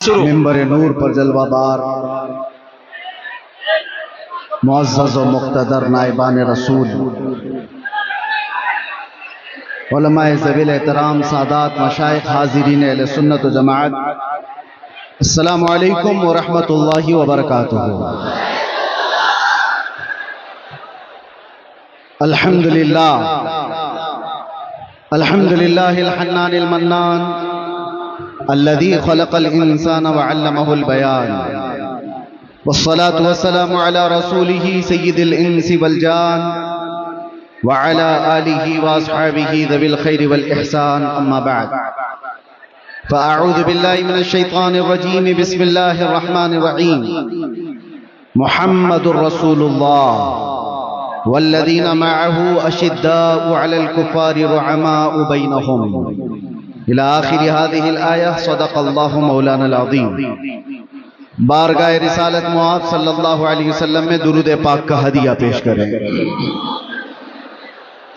ممبر نور پر جلوہ بار معزز و مقتدر نائبان رسول، علماء ذویل احترام، سادات، مشائخ، حاضرین اہل سنت و جماعت، السلام علیکم ورحمۃ اللہ وبرکاتہ۔ الحمدللہ الحنان المنان الذي خلق الإنسان وعلمه البيان، والصلاة والسلام على رسوله سيد الإنس والجان وعلى آله وأصحابه ذوي الخير والإحسان، أما بعد فأعوذ بالله من الشيطان الرجيم، بسم الله الرحمن الرحيم، محمد رسول الله والذين معه أشداء على الكفار رحماء بينهم الى آخر هذه الآیہ، صدق اللہ مولانا العظیم۔ بارگاہ رسالت معاذ صلی اللہ علیہ وسلم میں درود پاک کا ہدیہ پیش کریں۔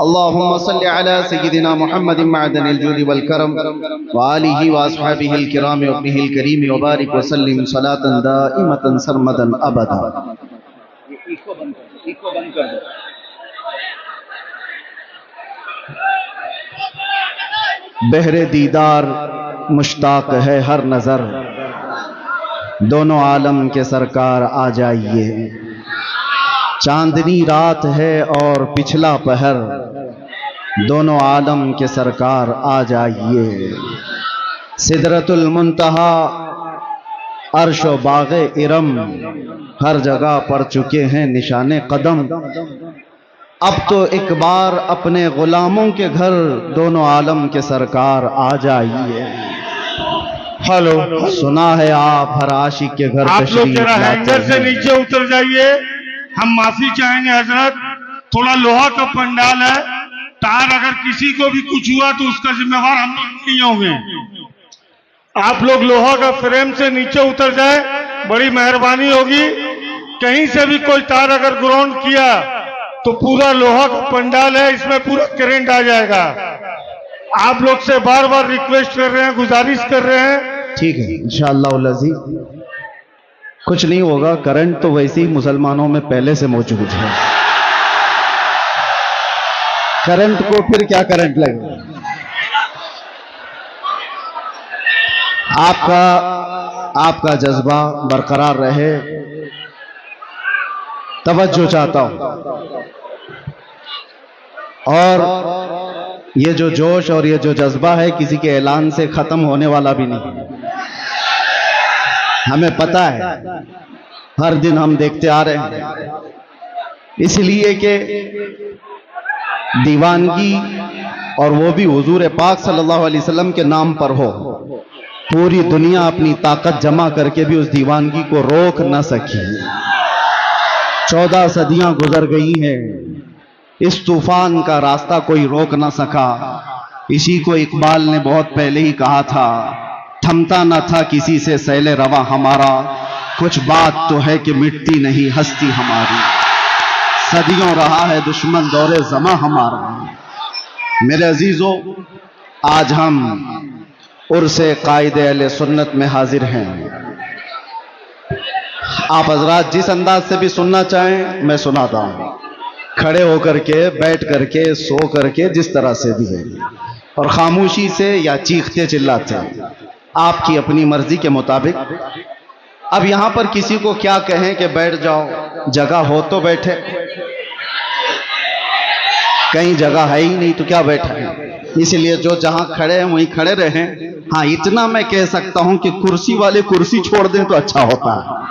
اللہم صلی علی سیدنا محمد معدن الجود والکرم وآلہ واصحابہ الکرام وابنہ الکریم وبارک وسلم صلاة دائمة سرمدا ابدا۔ بہر دیدار مشتاق ہے ہر نظر، دونوں عالم کے سرکار آ جائیے۔ چاندنی رات ہے اور پچھلا پہر، دونوں عالم کے سرکار آ جائیے۔ سدرۃ المنتہا، عرش و باغ ارم، ہر جگہ پڑ چکے ہیں نشان قدم۔ اب تو ایک بار اپنے غلاموں کے گھر، دونوں عالم کے سرکار آ جائیے۔ ہلو، سنا ہے آپ ہر عاشق کے گھر آپ لوگ تشریف ذرا لاتے ہینگر سے ہیں۔ نیچے اتر جائیے، ہم معافی چاہیں گے حضرت، تھوڑا لوہا کا پنڈال ہے، تار اگر کسی کو بھی کچھ ہوا تو اس کا ذمہ دار ہم لوگ نہیں ہوں گے۔ آپ لوگ لوہا کا فریم سے نیچے اتر جائے، بڑی مہربانی ہوگی۔ کہیں سے بھی کوئی تار اگر گراؤنڈ کیا تو پورا لوہا کا پنڈال ہے، اس میں پورا کرنٹ آ جائے گا۔ آپ لوگ سے بار بار ریکویسٹ کر رہے ہیں، گزارش کر رہے ہیں۔ ٹھیک ہے انشاءاللہ العزیز، کچھ نہیں ہوگا۔ کرنٹ تو ویسے ہی مسلمانوں میں پہلے سے موجود ہے، کرنٹ کو پھر کیا کرنٹ لگے۔ آپ کا جذبہ برقرار رہے، توجہ چاہتا ہوں۔ اور یہ جو جوش اور یہ جو جذبہ ہے کسی کے اعلان سے ختم ہونے والا بھی نہیں، ہمیں پتہ ہے، ہر دن ہم دیکھتے آ رہے ہیں۔ اس لیے کہ دیوانگی، اور وہ بھی حضور پاک صلی اللہ علیہ وسلم کے نام پر ہو، پوری دنیا اپنی طاقت جمع کر کے بھی اس دیوانگی کو روک نہ سکی۔ 14 صدیاں گزر گئی ہیں، اس طوفان کا راستہ کوئی روک نہ سکا۔ اسی کو اقبال نے بہت پہلے ہی کہا تھا، تھمتا نہ تھا کسی سے سیل رواں ہمارا، کچھ بات تو ہے کہ مٹتی نہیں ہستی ہماری، صدیوں رہا ہے دشمن دور زماں ہمارا۔ میرے عزیزو، آج ہم عرس قائد اہل سنت میں حاضر ہیں۔ آپ حضرات جس انداز سے بھی سننا چاہیں میں سناتا ہوں، کھڑے ہو کر کے، بیٹھ کر کے، سو کر کے، جس طرح سے بھی ہے، اور خاموشی سے یا چیختے چلاتے، آپ کی اپنی مرضی کے مطابق۔ اب یہاں پر کسی کو کیا کہیں کہ بیٹھ جاؤ، جگہ ہو تو بیٹھے، کہیں جگہ ہے ہی نہیں تو کیا بیٹھا ہے۔ اس لیے جو جہاں کھڑے ہیں وہیں کھڑے رہیں۔ ہاں اتنا میں کہہ سکتا ہوں کہ کرسی والے کرسی چھوڑ دیں تو اچھا ہوتا ہے۔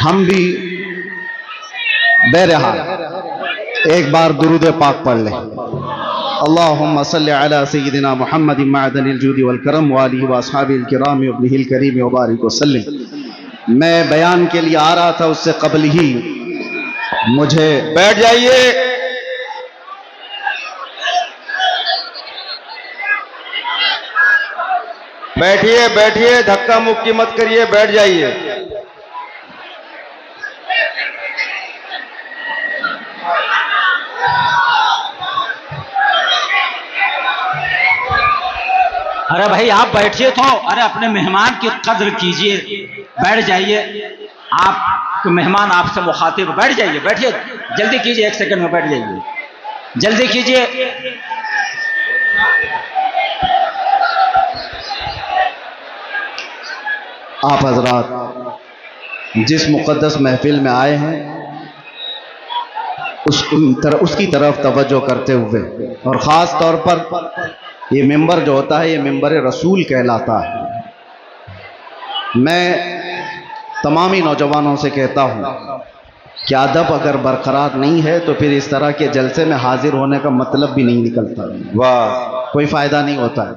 ہم بھی بہرحال ایک بار درود پاک پڑھ لیں۔ اللہم صلی علی سیدنا محمد معدن الجود والکرم وآلہ واصحابہ الکرام وابنہ الکریم وبارک وسلم۔ میں بیان کے لیے آ رہا تھا، اس سے قبل ہی مجھے بیٹھ جائیے، بیٹھیے بیٹھیے، دھکا مکی مت کریے، بیٹھ جائیے۔ ارے بھائی آپ بیٹھیے تو، ارے اپنے مہمان کی قدر کیجئے، بیٹھ جائیے، آپ مہمان آپ سے مخاطب، بیٹھ جائیے، بیٹھیے، جلدی کیجئے، 1 سیکنڈ میں بیٹھ جائیے، جلدی کیجئے۔ آپ حضرات جس مقدس محفل میں آئے ہیں اس کی طرف توجہ کرتے ہوئے، اور خاص طور پر یہ ممبر جو ہوتا ہے یہ ممبر رسول کہلاتا ہے، میں تمامی نوجوانوں سے کہتا ہوں کہ ادب اگر برقرار نہیں ہے تو پھر اس طرح کے جلسے میں حاضر ہونے کا مطلب بھی نہیں نکلتا، واہ، کوئی فائدہ نہیں ہوتا ہے۔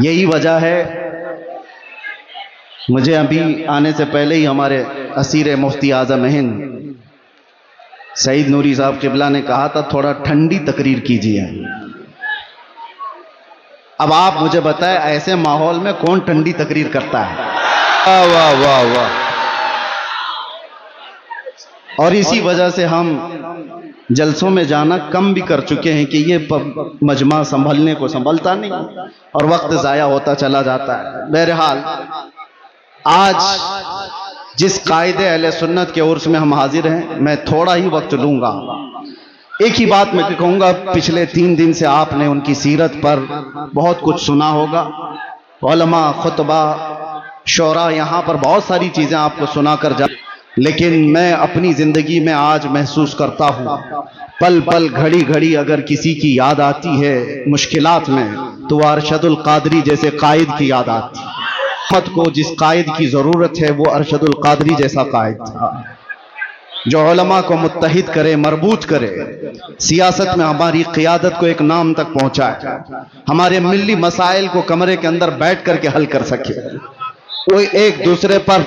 یہی وجہ ہے مجھے ابھی آنے سے پہلے ہی ہمارے اسیر مفتی اعظم ہند سعید نوری صاحب قبلہ نے کہا تھا تھوڑا ٹھنڈی تقریر کیجیے۔ اب آپ مجھے بتائیں ایسے ماحول میں کون ٹھنڈی تقریر کرتا ہے؟ واہ واہ واہ واہ۔ اور اسی وجہ سے ہم جلسوں میں جانا کم بھی کر چکے ہیں کہ یہ مجمع سنبھلنے کو سنبھلتا نہیں اور وقت ضائع ہوتا چلا جاتا ہے۔ بہرحال آج جس قائد اہل سنت کے عرس میں ہم حاضر ہیں، میں تھوڑا ہی وقت لوں گا۔ ایک ہی بات میں کہوں گا، پچھلے 3 دن سے آپ نے ان کی سیرت پر بہت کچھ سنا ہوگا، علماء، خطبہ، شعراء، یہاں پر بہت ساری چیزیں آپ کو سنا کر جا، لیکن میں اپنی زندگی میں آج محسوس کرتا ہوں، پل پل گھڑی گھڑی اگر کسی کی یاد آتی ہے مشکلات میں تو وہ ارشد القادری جیسے قائد کی یاد آتی ہے۔ امت کو جس قائد کی ضرورت ہے وہ ارشد القادری جیسا قائد تھا، جو علماء کو متحد کرے، مربوط کرے، سیاست میں ہماری قیادت کو ایک نام تک پہنچائے، ہمارے ملی مسائل کو کمرے کے اندر بیٹھ کر کے حل کر سکے، وہ ایک دوسرے پر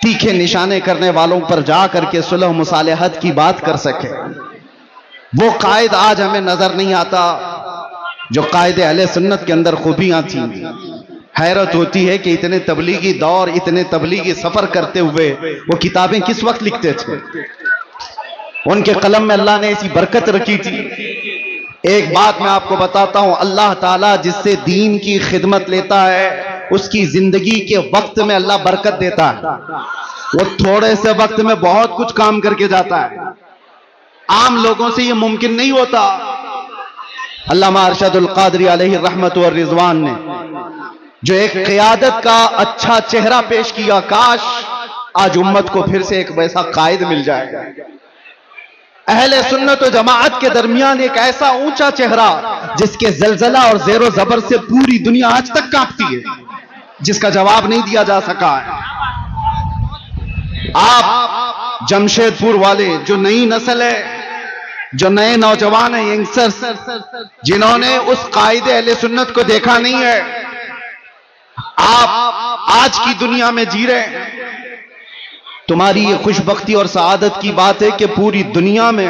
تیکھے نشانے کرنے والوں پر جا کر کے صلح و مصالحت کی بات کر سکے۔ وہ قائد آج ہمیں نظر نہیں آتا جو قائد اہل سنت کے اندر خوبیاں تھیں۔ حیرت ہوتی ہے کہ اتنے تبلیغی دور، اتنے تبلیغی سفر کرتے ہوئے وہ کتابیں کس وقت لکھتے تھے؟ ان کے قلم میں اللہ نے ایسی برکت رکھی تھی۔ ایک بات میں آپ کو بتاتا ہوں، اللہ تعالیٰ جس سے دین کی خدمت لیتا ہے اس کی زندگی کے وقت میں اللہ برکت دیتا ہے، وہ تھوڑے سے وقت میں بہت کچھ کام کر کے جاتا ہے، عام لوگوں سے یہ ممکن نہیں ہوتا۔ علامہ ارشد القادری علیہ الرحمت والرضوان نے جو ایک قیادت کا اچھا چہرہ پیش کیا، کاش آج امت کو پھر سے ایک ویسا قائد مل جائے گا۔ اہل سنت و جماعت کے درمیان ایک ایسا اونچا چہرہ جس کے زلزلہ اور زیر و زبر سے پوری دنیا آج تک کانپتی ہے، جس کا جواب نہیں دیا جا سکا ہے۔ آپ جمشید پور والے، جو نئی نسل ہے، جو نئے نوجوان ہیں، ینگسٹرز، جنہوں نے اس قائد اہل سنت کو دیکھا نہیں ہے، آپ آج کی دنیا میں جی رہے ہیں۔ تمہاری یہ خوش بختی اور سعادت کی بات ہے کہ پوری دنیا میں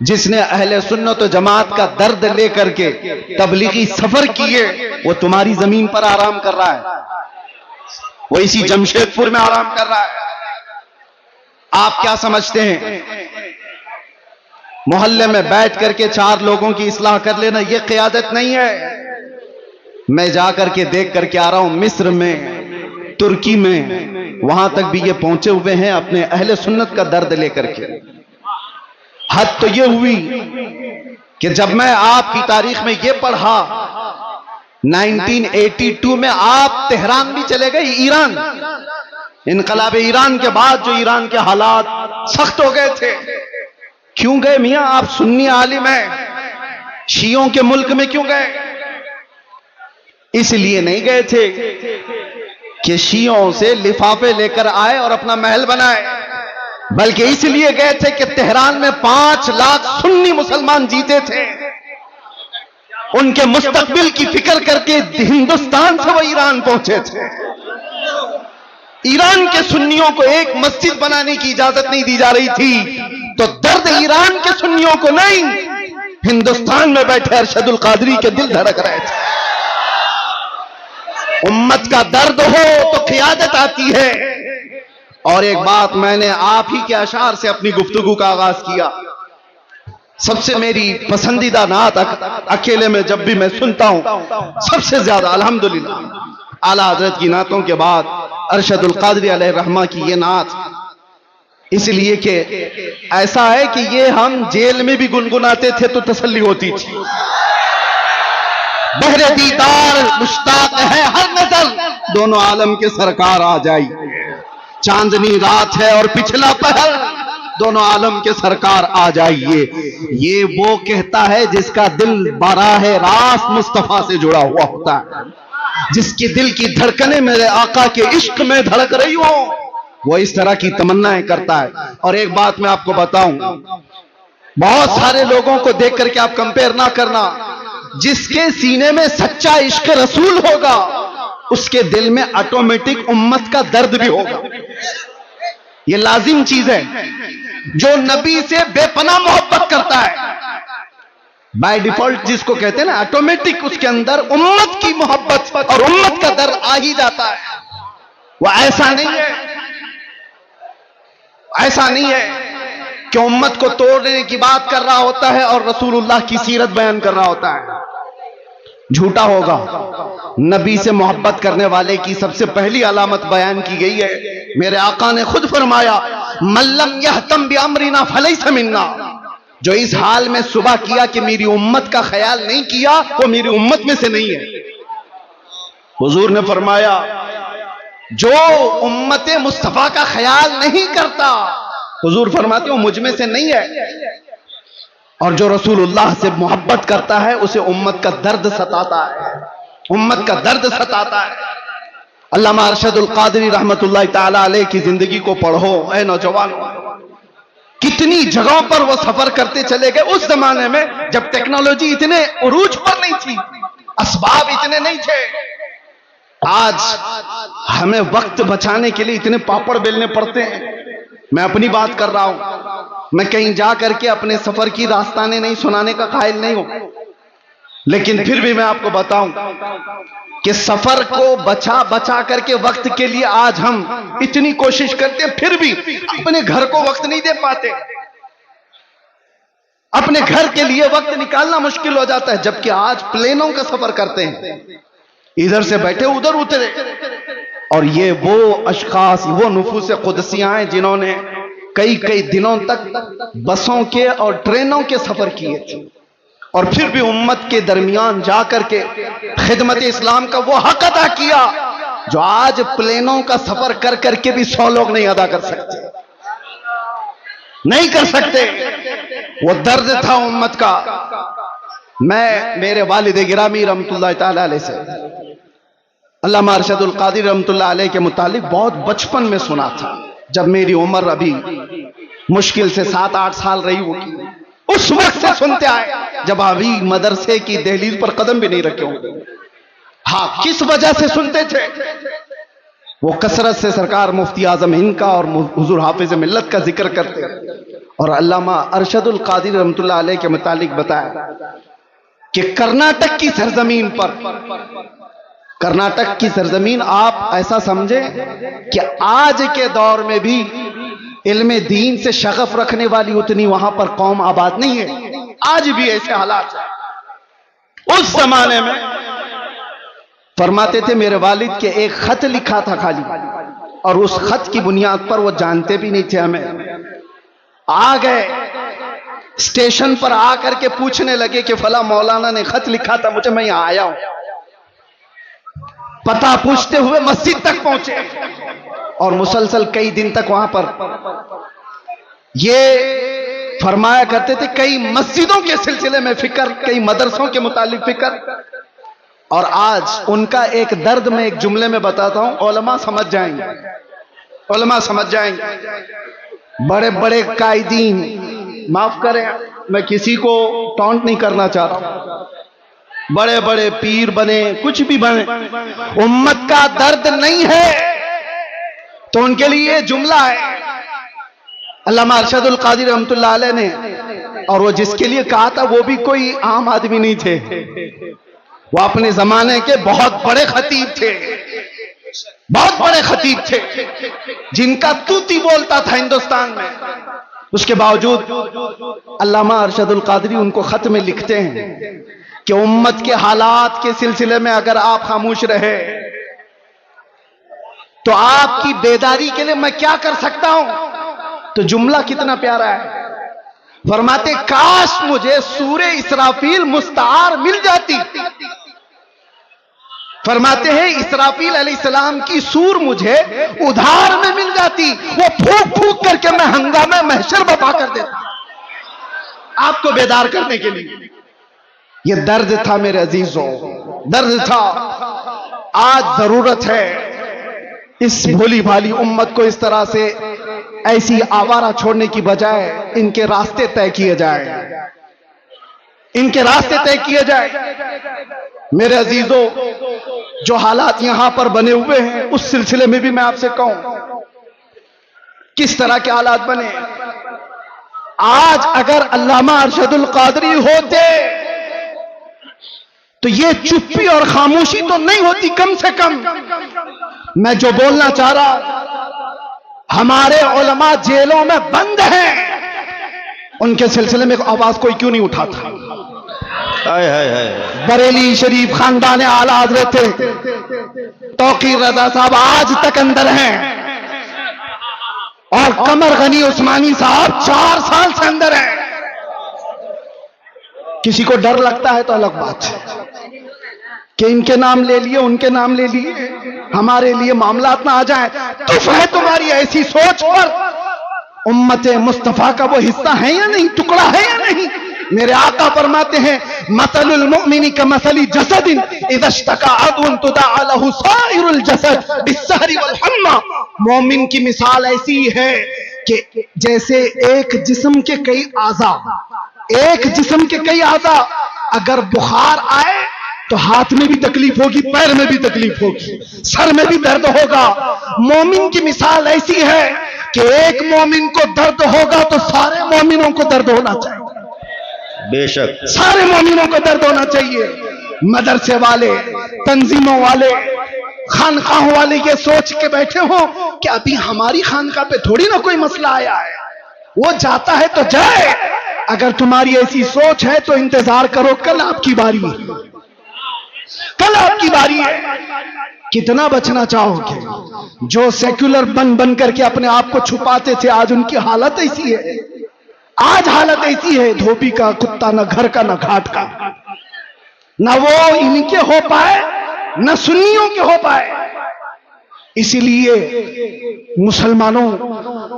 جس نے اہل سنت و جماعت کا درد لے کر کے تبلیغی سفر کیے وہ تمہاری زمین پر آرام کر رہا ہے، وہ اسی جمشید پور میں آرام کر رہا ہے۔ آپ کیا سمجھتے ہیں محلے میں بیٹھ کر کے 4 لوگوں کی اصلاح کر لینا یہ قیادت نہیں ہے؟ میں جا کر کے دیکھ کر کے آ رہا ہوں، مصر میں، ترکی میں، وہاں تک بھی یہ پہنچے ہوئے ہیں اپنے اہل سنت کا درد لے کر کے۔ حد تو یہ ہوئی کہ جب میں آپ کی تاریخ میں یہ پڑھا 1982 میں آپ تہران بھی چلے گئے، ایران، انقلاب ایران کے بعد جو ایران کے حالات سخت ہو گئے تھے۔ کیوں گئے میاں؟ آپ سنی عالم ہیں، شیعوں کے ملک میں کیوں گئے؟ اس لیے نہیں گئے تھے کہ شیعوں سے لفافے لے کر آئے اور اپنا محل بنائے، بلکہ اس لیے گئے تھے کہ تہران میں 5 لاکھ سنی مسلمان جیتے تھے، ان کے مستقبل کی فکر کر کے ہندوستان سے وہ ایران پہنچے تھے۔ ایران کے سنیوں کو ایک مسجد بنانے کی اجازت نہیں دی جا رہی تھی، تو درد ایران کے سنیوں کو نہیں، ہندوستان میں بیٹھے ارشد القادری کے دل دھڑک رہے تھے۔ امت کا درد ہو تو قیادت آتی ہے۔ اور ایک بات میں نے آپ ہی کے اشعار سے اپنی گفتگو کا آغاز کیا، سب سے میری پسندیدہ نعت اکیلے میں جب بھی میں سنتا ہوں سب سے زیادہ الحمدللہ اعلیٰ حضرت کی نعتوں کے بعد ارشد القادری علیہ الرحمہ کی یہ نعت، اس لیے کہ ایسا ہے کہ یہ ہم جیل میں بھی گنگناتے تھے تو تسلی ہوتی تھی۔ بہر دیدار مشتاق ہے ہر نظر، دونوں عالم کے سرکار آ جائی، چاندنی رات ہے اور پچھلا پہر، دونوں عالم کے سرکار آ جائیے۔ یہ وہ کہتا ہے جس کا دل براہ راست مصطفیٰ سے جڑا ہوا ہوتا ہے، جس کے دل کی دھڑکنیں میرے آقا کے عشق میں دھڑک رہی ہوں، وہ اس طرح کی تمنائیں کرتا ہے۔ اور ایک بات میں آپ کو بتاؤں، بہت سارے لوگوں کو دیکھ کر کے آپ کمپیر نہ کرنا، جس کے سینے میں سچا عشق رسول ہوگا اس کے دل میں آٹومیٹک امت کا درد بھی ہوگا، یہ لازم چیز ہے۔ جو نبی سے بے پناہ محبت کرتا ہے بائی ڈیفالٹ جس کو کہتے ہیں نا آٹومیٹک، اس کے اندر امت کی محبت اور امت کا درد آ ہی جاتا ہے۔ وہ ایسا نہیں ہے، ایسا نہیں ہے کہ امت کو توڑنے کی بات کر رہا ہوتا ہے اور رسول اللہ کی سیرت بیان کر رہا ہوتا ہے، جھوٹا ہوگا۔ نبی سے محبت کرنے والے کی سب سے پہلی علامت بیان کی گئی ہے، میرے آقا نے خود فرمایا من لم یہتم بامرنا فلیس منا، جو اس حال میں صبح کیا کہ میری امت کا خیال نہیں کیا وہ میری امت میں سے نہیں ہے۔ حضور نے فرمایا جو امت مصطفیٰ کا خیال نہیں کرتا، حضور فرماتے ہو مجھ میں سے نہیں ہے۔ اور جو رسول اللہ سے محبت کرتا ہے اسے امت کا درد ستاتا ہے، امت کا درد ستاتا ہے۔ علامہ ارشد القادری رحمت اللہ تعالی علیہ کی زندگی کو پڑھو اے نوجوانوں، کتنی جگہوں پر وہ سفر کرتے چلے گئے اس زمانے میں جب ٹیکنالوجی اتنے عروج پر نہیں تھی، اسباب اتنے نہیں تھے۔ آج ہمیں وقت بچانے کے لیے اتنے پاپڑ بیلنے پڑتے ہیں۔ میں اپنی بات کر رہا ہوں، میں کہیں جا کر کے اپنے سفر کی داستانیں نہیں سنانے کا قائل نہیں ہوں، لیکن پھر بھی میں آپ کو بتاؤں کہ سفر کو بچا کر کے وقت کے لیے آج ہم اتنی کوشش کرتے ہیں، پھر بھی اپنے گھر کو وقت نہیں دے پاتے، اپنے گھر کے لیے وقت نکالنا مشکل ہو جاتا ہے، جبکہ آج پلینوں کا سفر کرتے ہیں، ادھر سے بیٹھے ادھر اترے۔ اور یہ وہ اشخاص، وہ نفوس قدسیاں ہیں جنہوں نے کئی دنوں تک بسوں کے اور ٹرینوں کے سفر کیے تھے، اور پھر بھی امت کے درمیان جا کر کے خدمت اسلام کا وہ حق ادا کیا جو آج پلینوں کا سفر کر کر کے بھی 100 لوگ نہیں ادا کر سکتے، نہیں کر سکتے۔ وہ درد تھا امت کا۔ میں میرے والد گرامی رحمت اللہ تعالی علیہ سے علامہ ارشد القادری رحمت اللہ علیہ کے متعلق بہت بچپن میں سنا تھا، جب میری عمر ابھی مشکل سے 7-8 سال رہی ہوگی، اس وقت سے سنتے آئے جب ابھی مدرسے کی دہلیز پر قدم بھی نہیں رکھے ہوں گے۔ ہاں، کس وجہ سے سنتے تھے؟ وہ کثرت سے سرکار مفتی اعظم ہند کا اور حضور حافظ ملت کا ذکر کرتے، اور علامہ ارشد القادری رحمت اللہ علیہ کے متعلق بتایا کہ کرناٹک کی سرزمین پر، کرناٹک کی سرزمین آپ ایسا سمجھیں کہ آج کے دور میں بھی علم دین سے شغف رکھنے والی اتنی وہاں پر قوم آباد نہیں ہے، آج بھی ایسے حالات ہیں۔ اس زمانے میں فرماتے تھے میرے والد کے ایک خط لکھا تھا خالی، اور اس خط کی بنیاد پر وہ جانتے بھی نہیں تھے ہمیں، آ گئے اسٹیشن پر آ کر کے پوچھنے لگے کہ فلاں مولانا نے خط لکھا تھا مجھے، میں یہاں آیا ہوں۔ پتہ پوچھتے ہوئے مسجد تک پہنچے، اور مسلسل کئی دن تک وہاں پر یہ فرمایا کرتے تھے کئی مسجدوں کے سلسلے میں فکر، کئی مدرسوں کے متعلق فکر۔ اور آج ان کا ایک درد میں ایک جملے میں بتاتا ہوں، علماء سمجھ جائیں گے، علماء سمجھ جائیں گے۔ بڑے بڑے قائدین، معاف کریں میں کسی کو ٹونٹ نہیں کرنا چاہتا، بڑے بڑے پیر بنے، کچھ بھی بنے، امت کا درد نہیں ہے تو ان کے لیے یہ جملہ ہے۔ علامہ ارشد القادری رحمت اللہ علیہ نے، اور وہ جس کے لیے کہا تھا وہ بھی کوئی عام آدمی نہیں تھے، وہ اپنے زمانے کے بہت بڑے خطیب تھے، بہت بڑے خطیب تھے، جن کا توتی بولتا تھا ہندوستان میں۔ اس کے باوجود علامہ ارشد القادری ان کو خط میں لکھتے ہیں کہ امت کے حالات کے سلسلے میں اگر آپ خاموش رہے تو آپ کی بیداری کے لیے میں کیا کر سکتا ہوں؟ تو جملہ کتنا پیارا ہے، فرماتے کاش مجھے سورہ اسرافیل مستعار مل جاتی. فرماتے ہیں اسرافیل علیہ السلام کی سور مجھے ادھار میں مل جاتی، وہ پھونک پھونک کر کے میں ہنگامہ محشر برپا کر دیتا آپ کو بیدار کرنے کے لیے. یہ درد تھا میرے عزیزوں، درد تھا. آج ضرورت ہے اس بھولی بھالی امت کو اس طرح سے ایسی آوارہ چھوڑنے کی بجائے ان کے راستے طے کیے جائیں، ان کے راستے طے کیے جائیں. میرے عزیزوں، جو حالات یہاں پر بنے ہوئے ہیں اس سلسلے میں بھی میں آپ سے کہوں کس طرح کے حالات بنے. آج اگر علامہ ارشد القادری ہوتے تو یہ چپی اور خاموشی تو نہیں ہوتی. کم سے کم میں جو بولنا چاہ رہا، ہمارے علماء جیلوں میں بند ہیں، ان کے سلسلے میں آواز کوئی کیوں نہیں اٹھاتا؟ بریلی شریف خاندان اعلی حضرت توقیر رضا صاحب آج تک اندر ہیں، اور قمر غنی عثمانی صاحب 4 سال سے اندر ہیں. کسی کو ڈر لگتا ہے تو الگ بات ہے کہ ان کے نام لے لیے ان کے نام لے لیے ہمارے لیے معاملات نہ آ جائیں. تف ہے تمہاری ایسی سوچ پر. امت مصطفیٰ کا وہ حصہ ہے یا نہیں، ٹکڑا ہے یا نہیں؟ میرے آقا فرماتے ہیں مثل المؤمن کمثل جسد اذا اشتكى عضو تداعى له سائر الجسد بالسهر والحمى. مومن کی مثال ایسی ہے کہ جیسے ایک جسم کے کئی اعضاء، ایک جسم کے کئی اعضاء اگر بخار آئے تو ہاتھ میں بھی تکلیف ہوگی، پیر میں بھی تکلیف ہوگی، سر میں بھی درد ہوگا. مومن کی مثال ایسی ہے کہ ایک مومن کو درد ہوگا تو سارے مومنوں کو درد ہونا چاہیے. بے شک سارے مومنوں کو درد ہونا چاہیے. مدرسے والے، تنظیموں والے، خانقاہ والے یہ سوچ کے بیٹھے ہوں کہ ابھی ہماری خانقاہ پہ تھوڑی نہ کوئی مسئلہ آیا ہے، وہ جاتا ہے تو جائے. اگر تمہاری ایسی سوچ ہے تو انتظار کرو، کل آپ کی باری ہے، کل آپ کی باری ہے. کتنا بچنا چاہو گے؟ جو سیکولر بن بن کر کے اپنے آپ کو چھپاتے تھے آج ان کی حالت ایسی ہے. آج حالت ایسی ہے، دھوبی کا کتا نہ گھر کا نہ گھاٹ کا، نہ وہ ان کے ہو پائے نہ سنیوں کے ہو پائے. اسی لیے مسلمانوں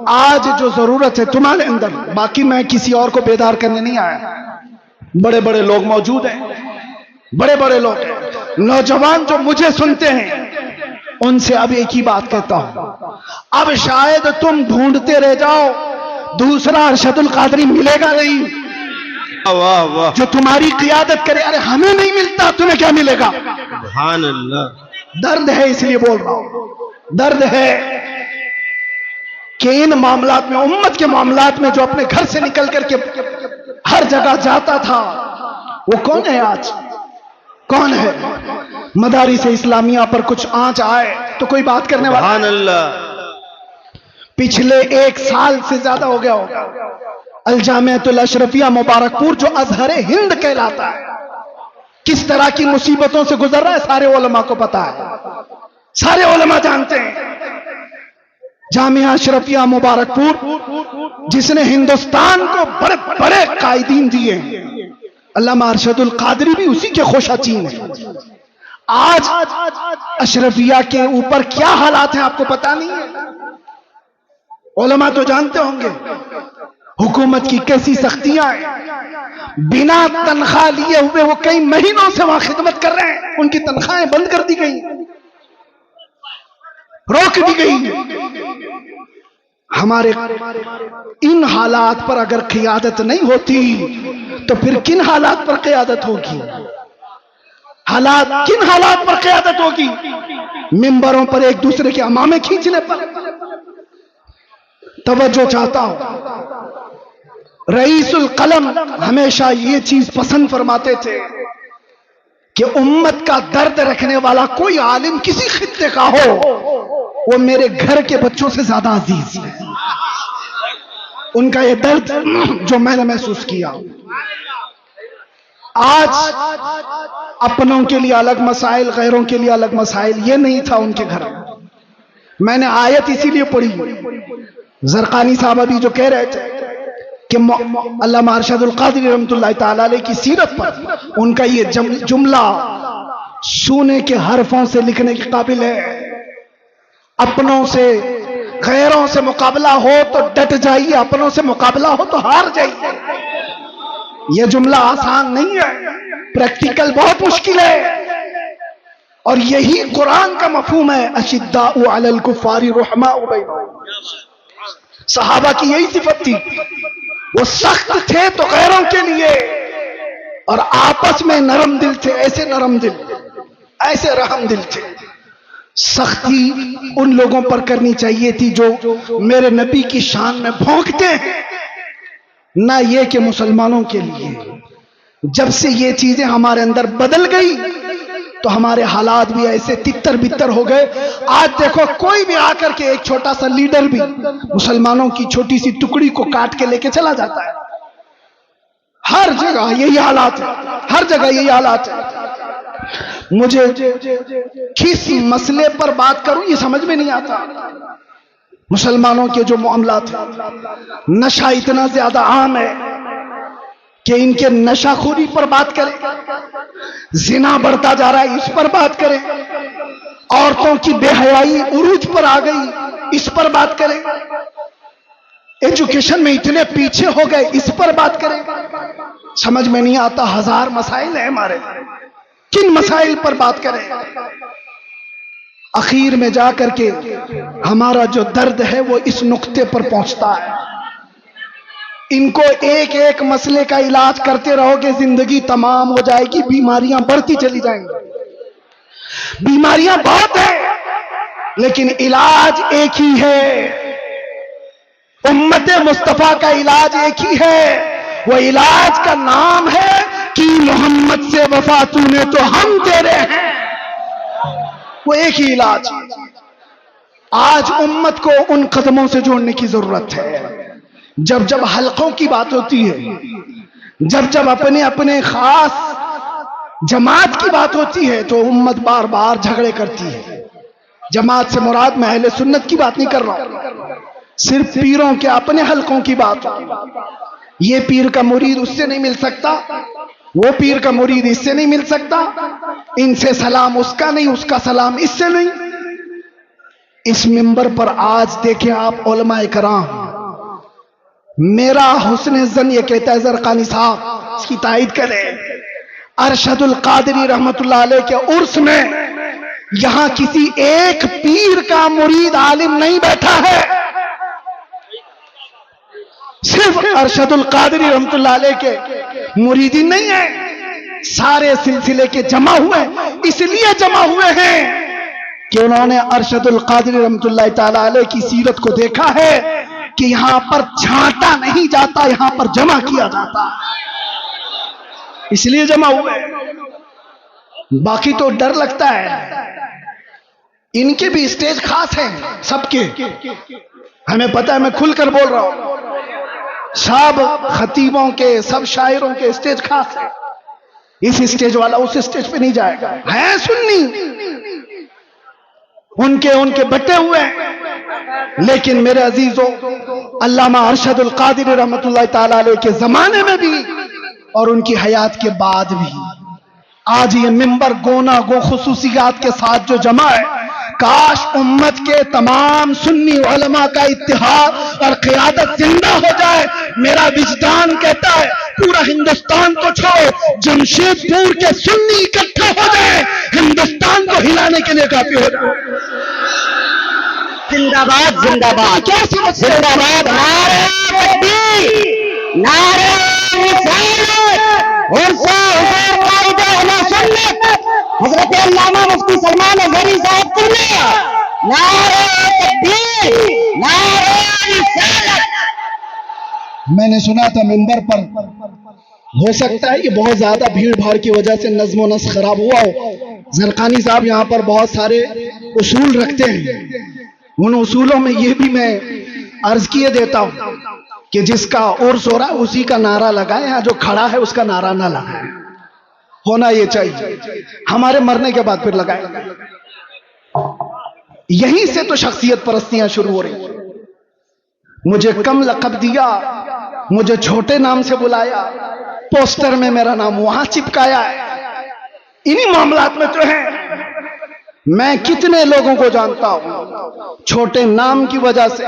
آج جو ضرورت ہے تمہارے اندر، باقی میں کسی اور کو بیدار کرنے نہیں آیا. بڑے بڑے لوگ موجود ہیں، بڑے بڑے لوگ ہیں. نوجوان جو مجھے سنتے ہیں ان سے اب ایک ہی بات کہتا ہوں، اب شاید تم ڈھونڈتے رہ جاؤ، دوسرا ارشد القادری ملے گا نہیں واہ واہ جو تمہاری قیادت کرے. ارے ہمیں نہیں ملتا، تمہیں کیا ملے گا؟ سبحان اللہ. درد ہے، اس لیے بول رہا ہوں. درد ہے کہ ان معاملات میں، امت کے معاملات میں جو اپنے گھر سے نکل کر کے ہر جگہ جاتا تھا، وہ کون ہے آج؟ کون ہے؟ مدارس اسلامیہ پر کچھ آنچ آئے تو کوئی بات کرنے والا؟ سبحان اللہ. پچھلے 1 سال سے زیادہ ہو گیا ہوگا الجامعۃ الاشرفیہ مبارک پور جو ازہر ہند کہلاتا ہے کس طرح کی مصیبتوں سے گزر رہا ہے، سارے علماء کو پتا ہے، سارے علماء جانتے ہیں. جامعہ اشرفیہ مبارک پور جس نے ہندوستان کو بڑے بڑے قائدین دیے ہیں، علامہ ارشد القادری بھی اسی کے خوشہ چین ہیں. آج اشرفیہ کے اوپر کیا حالات ہیں آپ کو پتا نہیں ہے؟ علماء تو جانتے ہوں گے. حکومت کی کیسی سختیاں ہیں، بنا تنخواہ لیے ہوئے وہ کئی مہینوں سے وہاں خدمت کر رہے ہیں، ان کی تنخواہیں بند کر دی گئی، روک دی گئی. ہمارے ان حالات پر اگر قیادت نہیں ہوتی تو پھر کن حالات پر قیادت ہوگی؟ کن حالات پر قیادت ہوگی؟ ممبروں پر ایک دوسرے کے امامے کھینچنے پر. توجہ چاہتا ہوں، رئیس القلم ہمیشہ یہ چیز پسند فرماتے تھے کہ امت کا درد رکھنے والا کوئی عالم کسی خطے کا ہو، وہ میرے گھر کے بچوں سے زیادہ عزیز ہے. ان کا یہ درد جو میں نے محسوس کیا. آج اپنوں کے لیے الگ مسائل، غیروں کے لیے الگ مسائل، یہ نہیں تھا ان کے گھر. میں نے آیت اسی لیے پڑھی، زرقانی صاحب ابھی جو کہہ رہے تھے کہ علامہ ارشد القادری رحمۃ اللہ تعالی علیہ کی سیرت پر ان کا یہ جملہ سونے کے حرفوں سے لکھنے کے قابل ہے. اپنوں سے غیروں سے مقابلہ ہو تو ڈٹ جائیے، اپنوں سے مقابلہ ہو تو ہار جائیے. یہ جملہ آسان نہیں ہے، پریکٹیکل بہت مشکل ہے، اور یہی قرآن کا مفہوم ہے. اشداء علی الکفار رحماء بینہم. صحابہ کی یہی صفت تھی، وہ سخت تھے تو غیروں کے لیے، اور آپس میں نرم دل تھے. ایسے نرم دل، ایسے رحم دل تھے. سختی ان لوگوں پر کرنی چاہیے تھی جو میرے نبی کی شان میں بھونکتے ہیں، نہ یہ کہ مسلمانوں کے لیے. جب سے یہ چیزیں ہمارے اندر بدل گئی تو ہمارے حالات بھی ایسے تتر بتر ہو گئے. آج دیکھو کوئی بھی آ کر کے ایک چھوٹا سا لیڈر بھی مسلمانوں کی چھوٹی سی ٹکڑی کو کاٹ کے لے کے چلا جاتا ہے. ہر جگہ یہی حالات ہے، ہر جگہ یہی حالات ہے. مجھے کس مسئلے پر بات کروں یہ سمجھ میں نہیں آتا. مسلمانوں کے جو معاملات ہیں، نشہ اتنا زیادہ عام ہے کہ ان کے نشہ خوری پر بات کریں، زنا بڑھتا جا رہا ہے اس پر بات کریں، عورتوں کی بے حیائی عروج پر آ گئی اس پر بات کریں، ایجوکیشن میں اتنے پیچھے ہو گئے اس پر بات کریں. سمجھ میں نہیں آتا. ہزار مسائل ہیں ہمارے، کن مسائل پر بات کریں؟ اخیر میں جا کر کے ہمارا جو درد ہے وہ اس نقطے پر پہنچتا ہے. ان کو ایک ایک مسئلے کا علاج کرتے رہو گے، زندگی تمام ہو جائے گی، بیماریاں بڑھتی چلی جائیں گی. بیماریاں بہت ہیں لیکن علاج ایک ہی ہے. امت مصطفیٰ کا علاج ایک ہی ہے، وہ علاج کا نام ہے کہ محمد سے وفا تو نے تو ہم تیرے ہیں. وہ ایک ہی علاج. آج امت کو ان قدموں سے جوڑنے کی ضرورت ہے. جب جب حلقوں کی بات ہوتی ہے، جب جب اپنے اپنے خاص جماعت کی بات ہوتی ہے تو امت بار بار جھگڑے کرتی ہے. جماعت سے مراد میں اہل سنت کی بات نہیں کر رہا ہوں، صرف پیروں کے اپنے حلقوں کی بات. یہ پیر کا مرید اس سے نہیں مل سکتا، وہ پیر کا مرید اس سے نہیں مل سکتا، ان سے سلام اس کا نہیں، اس کا سلام اس سے نہیں. اس منبر پر آج دیکھیں آپ علماء کرام، میرا حسن زن یہ کہتا ہے، زرقانی صاحب اس کی تائید کریں، ارشد القادری رحمت اللہ علیہ کے عرس میں یہاں کسی ایک پیر کا مرید عالم نہیں بیٹھا ہے، صرف ارشد القادری رحمت اللہ علیہ کے مریدی نہیں ہیں، سارے سلسلے کے جمع ہوئے. اس لیے جمع ہوئے ہیں کہ انہوں نے ارشد القادری رحمت اللہ تعالی علیہ کی سیرت کو دیکھا ہے کہ یہاں پر چھانٹا نہیں جاتا، یہاں پر جمع کیا جاتا، اس لیے جمع ہوئے. باقی تو ڈر لگتا ہے. ان کے بھی اسٹیج خاص ہیں، سب کے ہمیں پتہ ہے، میں کھل کر بول رہا ہوں. سب خطیبوں کے، سب شاعروں کے اسٹیج خاص ہے. اس اسٹیج والا اس اسٹیج پہ نہیں جائے گا. ہے سنی، ان کے بٹے ہوئے ہیں. لیکن میرے عزیزوں، علامہ ارشد القادری رحمت اللہ تعالی علیہ کے زمانے میں بھی اور ان کی حیات کے بعد بھی آج یہ منبر گونا گو خصوصیات کے ساتھ جو جمع ہے، کاش امت کے تمام سنی علماء کا اتحاد اور قیادت زندہ ہو جائے. میرا وجدان کہتا ہے پورا ہندوستان کو چھوڑو، جمشید پور کے سنی اکٹھا ہو جائے، ہندوستان کو ہلانے کے لیے کافی ہو جائے. زندہ باد، زندہ باد، زندہ باد. نعرہ تکبیر، نعرہ رسالت، حضرت علامہ مفتی سلمان اظہری صاحب کرنا، نعرہ تکبیر، نعرہ رسالت. میں نے سنا تھا منبر پر، ہو سکتا ہے کہ بہت زیادہ بھیڑ بھاڑ کی وجہ سے نظم و نسق خراب ہوا ہو. زرقانی صاحب یہاں پر بہت سارے اصول رکھتے ہیں، ان اصولوں میں یہ بھی میں عرض کیے دیتا ہوں کہ جس کا عرس ہو رہا ہے اسی کا نعرہ لگائے، ہاں جو کھڑا ہے اس کا نعرہ نہ لگائے. ہونا یہ چاہیے. ہمارے مرنے کے بعد پھر لگائے. یہیں سے تو شخصیت پرستیاں شروع ہو رہی. مجھے کم لقب دیا، مجھے چھوٹے نام سے بلایا، پوسٹر میں میرا نام وہاں چپکایا ہے. انہی معاملات میں تو ہے. میں کتنے لوگوں کو جانتا ہوں چھوٹے نام کی وجہ سے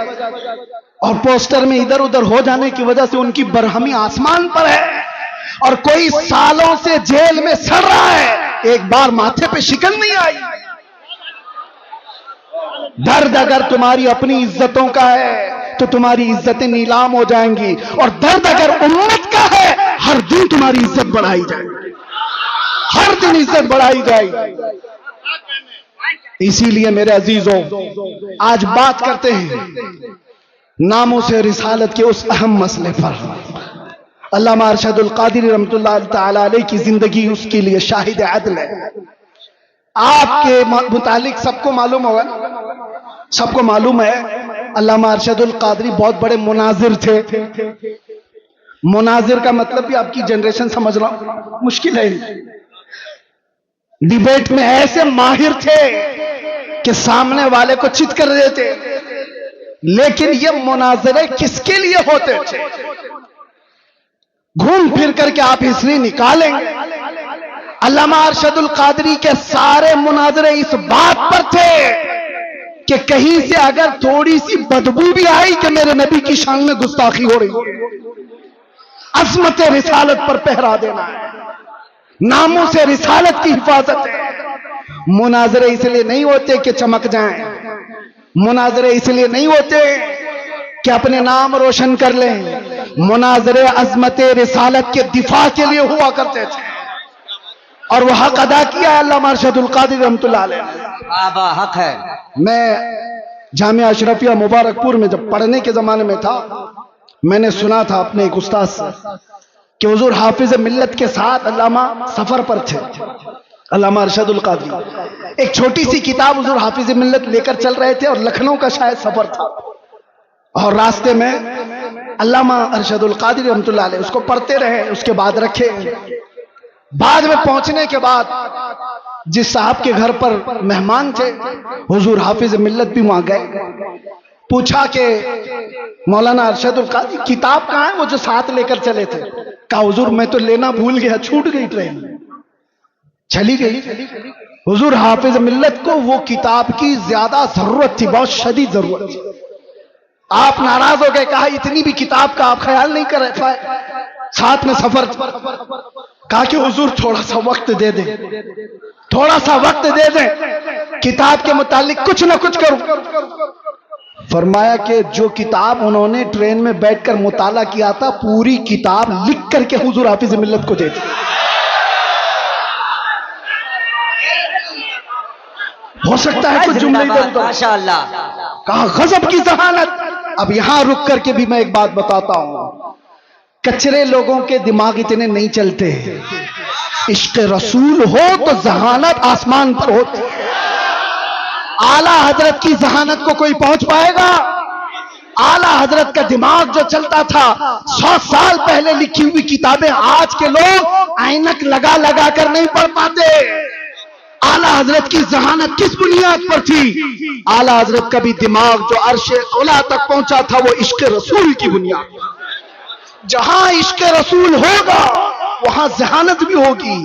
اور پوسٹر میں ادھر ادھر ہو جانے کی وجہ سے ان کی برہمی آسمان پر ہے، اور کوئی سالوں سے جیل میں سڑ رہا ہے، ایک بار ماتھے پہ شکن نہیں آئی. درد اگر تمہاری اپنی عزتوں کا ہے تو تمہاری عزتیں نیلام ہو جائیں گی، اور درد اگر امت کا ہے ہر دن تمہاری عزت بڑھائی جائے گی، ہر دن عزت بڑھائی جائے گی. اسی لیے میرے عزیزوں آج بات کرتے ہیں ناموں سے رسالت کے اس اہم مسئلے پر. علامہ ارشد القادری رحمۃ اللہ تعالی علیہ کی زندگی اس کے لیے شاہد عدل ہے. آپ کے متعلق سب کو معلوم ہوگا، سب کو معلوم ہے علامہ ارشد القادری بہت بڑے مناظر تھے. مناظر کا مطلب بھی آپ کی جنریشن سمجھ رہا مشکل ہے. ڈیبیٹ میں ایسے ماہر تھے کہ سامنے والے کو چت کر دیتے. لیکن یہ مناظرے کس کے لیے ہوتے تھے؟ گھوم پھر کر کے آپ ہسٹری نکالیں گے. علامہ ارشد القادری کے سارے مناظرے اس بات پر تھے کہ کہیں سے اگر تھوڑی سی بدبو بھی آئی کہ میرے نبی کی شان میں گستاخی ہو رہی ہے، عظمت رسالت پر پہرا دینا ہے، ناموں سے رسالت کی حفاظت ہے. مناظرے اس لیے نہیں ہوتے کہ چمک جائیں، مناظرے اس لیے نہیں ہوتے کہ اپنے نام روشن کر لیں. مناظرے عظمت رسالت کے دفاع کے لیے ہوا کرتے تھے، اور وہ حق ادا کیا ہے علامہ ارشد القادری رحمۃ اللہ علیہ نے. حق ہے. میں جامعہ اشرفیہ مبارک پور میں جب پڑھنے کے زمانے میں تھا، میں نے سنا تھا اپنے ایک استاد سے کہ حضور حافظ ملت کے ساتھ علامہ سفر پر تھے. علامہ ارشد القادری ایک چھوٹی سی کتاب حضور حافظ ملت لے کر چل رہے تھے، اور لکھنؤ کا شاید سفر تھا، اور راستے میں علامہ ارشد القادری رحمۃ اللہ علیہ اس کو پڑھتے رہے، اس کے بعد رکھے. بعد میں پہنچنے کے بعد جس صاحب کے گھر پر مہمان تھے حضور حافظ ملت بھی وہاں گئے. پوچھا کہ مولانا ارشد القادری کتاب کہاں ہے وہ جو ساتھ لے کر چلے تھے؟ کہا حضور میں تو لینا بھول گیا، چھوٹ گئی، ٹرین چلی گئی. حضور حافظ ملت کو وہ کتاب کی زیادہ ضرورت تھی، بہت شدید ضرورت تھی. آپ ناراض ہو گئے، کہا اتنی بھی کتاب کا آپ خیال نہیں کر رہے، ساتھ میں سفر. کہا کہ حضور تھوڑا سا وقت دے دیں، تھوڑا سا وقت دے دیں، کتاب کے متعلق کچھ نہ کچھ کروں. فرمایا کہ جو کتاب انہوں نے ٹرین میں بیٹھ کر مطالعہ کیا تھا پوری کتاب لکھ کر کے حضور حافظ ملت کو دے دی. ہو سکتا ہے کچھ جملے ماشاءاللہ. کہا غضب کی ذہانت. اب یہاں رک کر کے بھی میں ایک بات بتاتا ہوں، کچرے لوگوں کے دماغ اتنے نہیں چلتے. عشق رسول ہو تو ذہانت آسمان پر ہوتی. اعلیٰ حضرت کی ذہانت کو کوئی پہنچ پائے گا؟ اعلیٰ حضرت کا دماغ جو چلتا تھا 100 سال پہلے لکھی ہوئی کتابیں آج کے لوگ اینک لگا لگا کر نہیں پڑھ پاتے. اعلیٰ حضرت کی ذہانت کس بنیاد پر تھی؟ اعلیٰ حضرت کا بھی دماغ جو عرش اولا تک پہنچا تھا وہ عشق رسول کی بنیاد پر. جہاں عشق رسول ہوگا وہاں ذہانت بھی ہوگی،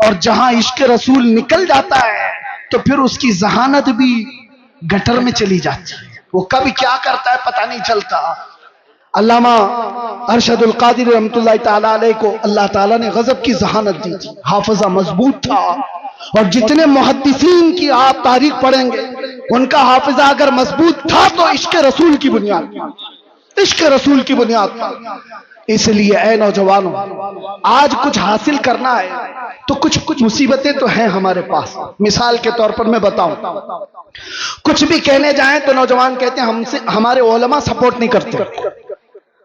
اور جہاں عشق رسول نکل جاتا ہے تو پھر اس کی ذہانت بھی گٹر میں چلی جاتی ہے، وہ کبھی کیا کرتا ہے پتہ نہیں چلتا. علامہ ارشد القادری رحمۃ اللہ تعالی علیہ کو اللہ تعالیٰ نے غضب کی ذہانت دی تھی، حافظہ مضبوط تھا. اور جتنے محدثین کی آپ تاریخ پڑھیں گے ان کا حافظہ اگر مضبوط تھا تو عشق رسول کی بنیاد، عشق رسول کی بنیاد تھا. اس لیے اے نوجوانوں آج کچھ حاصل کرنا ہے تو کچھ مصیبتیں تو ہیں ہمارے پاس. مثال کے طور پر میں بتاؤں، کچھ بھی کہنے جائیں تو نوجوان کہتے ہیں ہمارے علماء سپورٹ نہیں کرتے،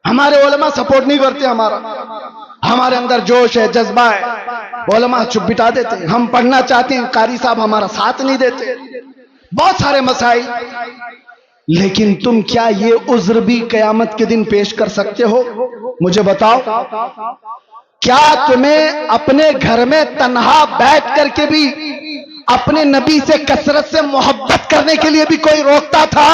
ہمارے علماء سپورٹ نہیں کرتے، ہمارے اندر جوش ہے، جذبہ ہے، علماء چپ بٹا دیتے ہیں، ہم پڑھنا چاہتے ہیں قاری صاحب ہمارا ساتھ نہیں دیتے. بہت سارے مسائل. لیکن تم کیا یہ عذر بھی قیامت کے دن پیش کر سکتے ہو؟ مجھے بتاؤ، کیا تمہیں اپنے گھر میں تنہا بیٹھ کر کے بھی اپنے نبی سے کثرت سے محبت کرنے کے لیے بھی کوئی روکتا تھا؟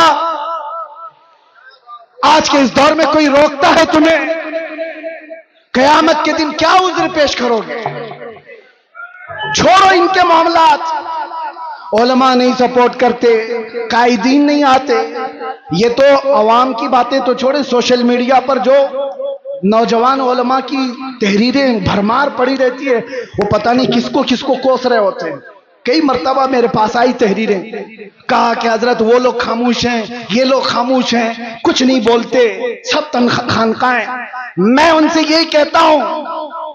آج کے اس دور میں کوئی روکتا ہے تمہیں؟ قیامت کے دن کیا عذر پیش کرو گے؟ چھوڑو ان کے معاملات، علماء نہیں سپورٹ کرتے، قائدین نہیں آتے، یہ تو عوام کی باتیں تو چھوڑیں، سوشل میڈیا پر جو نوجوان علماء کی تحریریں بھرمار پڑی رہتی ہے، وہ پتہ نہیں کس کو کوس رہے ہوتے ہیں۔ کئی مرتبہ میرے پاس آئی تحریریں، کہا کہ حضرت وہ لوگ خاموش ہیں، یہ لوگ خاموش ہیں، کچھ نہیں بولتے، سب خانقاہیں۔ میں ان سے یہی کہتا ہوں،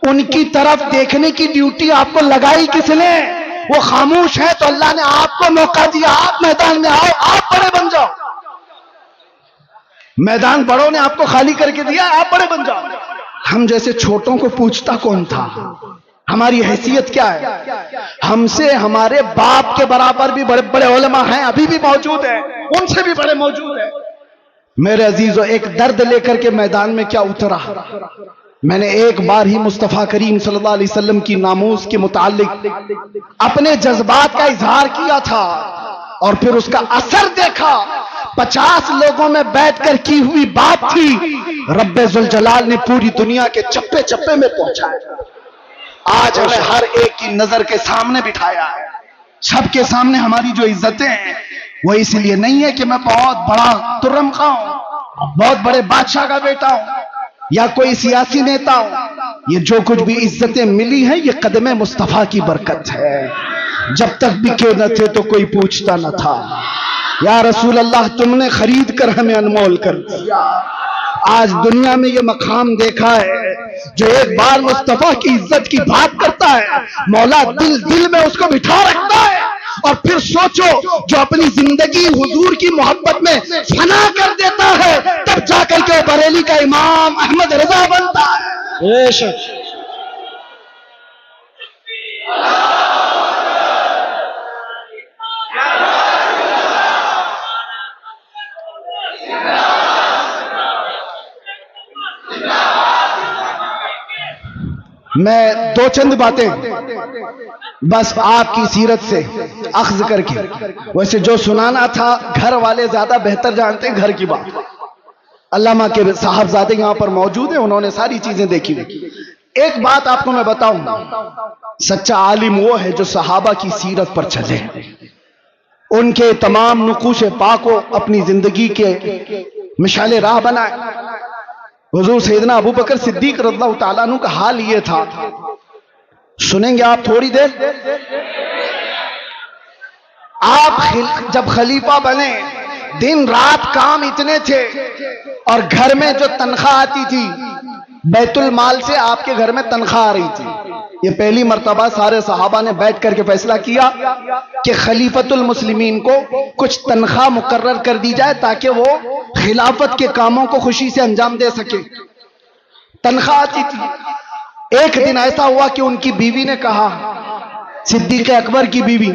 ان کی طرف دیکھنے کی ڈیوٹی آپ کو لگائی کس نے؟ وہ خاموش ہے تو اللہ نے آپ کو موقع دیا، آپ میدان میں آؤ، آپ بڑے بن جاؤ۔ میدان بڑوں نے آپ کو خالی کر کے دیا، آپ بڑے بن جاؤ۔ ہم جیسے چھوٹوں کو پوچھتا کون تھا؟ ہماری حیثیت کیا ہے؟ ہم سے ہمارے باپ کے برابر بھی بڑے بڑے علماء ہیں، ابھی بھی موجود ہیں، ان سے بھی بڑے موجود ہیں۔ میرے عزیزو، ایک درد لے کر کے میدان میں کیا اترا؟ میں نے ایک بار ہی مصطفیٰ کریم صلی اللہ علیہ وسلم کی ناموس کے متعلق اپنے جذبات کا اظہار کیا تھا، اور پھر اس کا اثر دیکھا۔ 50 لوگوں میں بیٹھ کر کی ہوئی بات تھی، رب ذوالجلال نے پوری دنیا کے چپے چپے میں پہنچایا۔ آج ہمیں ہر ایک کی نظر کے سامنے بٹھایا ہے۔ سب کے سامنے ہماری جو عزتیں ہیں وہ اس لیے نہیں ہے کہ میں بہت بڑا ترم خواہ ہوں، بہت بڑے بادشاہ کا بیٹا ہوں، یا کوئی سیاسی نیتا ہوں۔ یہ جو کچھ بھی عزتیں ملی ہیں یہ قدم مصطفیٰ کی برکت ہے۔ جب تک بکے نہ تھے تو کوئی پوچھتا نہ تھا، یا رسول اللہ تم نے خرید کر ہمیں انمول کر دیا۔ آج دنیا میں یہ مقام دیکھا ہے، جو ایک بار مصطفیٰ کی عزت کی بات کرتا ہے، مولا دل میں اس کو بٹھا رکھتا ہے، اور پھر سوچو جو اپنی زندگی حضور کی محبت میں فنا کر دیتا ہے، تب جا کر کے بریلی کا امام احمد رضا بنتا ہے۔ بے شک میں دو چند باتیں بس آپ کی سیرت سے اخذ کر کے، ویسے جو سنانا تھا گھر والے زیادہ بہتر جانتے ہیں گھر کی بات۔ علامہ کے صاحبزادے یہاں پر موجود ہیں، انہوں نے ساری چیزیں دیکھی ہوئی۔ ایک بات آپ کو میں بتاؤں، سچا عالم وہ ہے جو صحابہ کی سیرت پر چلے، ان کے تمام نقوش پاک کو اپنی زندگی کے مشعل راہ بنائے۔ حضور سیدنا ابو بکر صدیق رضی اللہ تعالیٰ عنہ کا حال یہ تھا، سنیں گے آپ تھوڑی دیر۔ آپ جب خلیفہ بنے دن رات کام اتنے تھے، اور گھر میں جو تنخواہ آتی تھی بیت المال سے آپ کے گھر میں تنخواہ آ رہی تھی۔ یہ پہلی مرتبہ سارے صحابہ نے بیٹھ کر کے فیصلہ کیا کہ خلیفۃ المسلمین کو کچھ تنخواہ مقرر کر دی جائے تاکہ وہ خلافت کے کاموں کو خوشی سے انجام دے سکے۔ تنخواہ آتی تھی۔ ایک دن ایسا ہوا کہ ان کی بیوی نے کہا، صدیق اکبر کی بیوی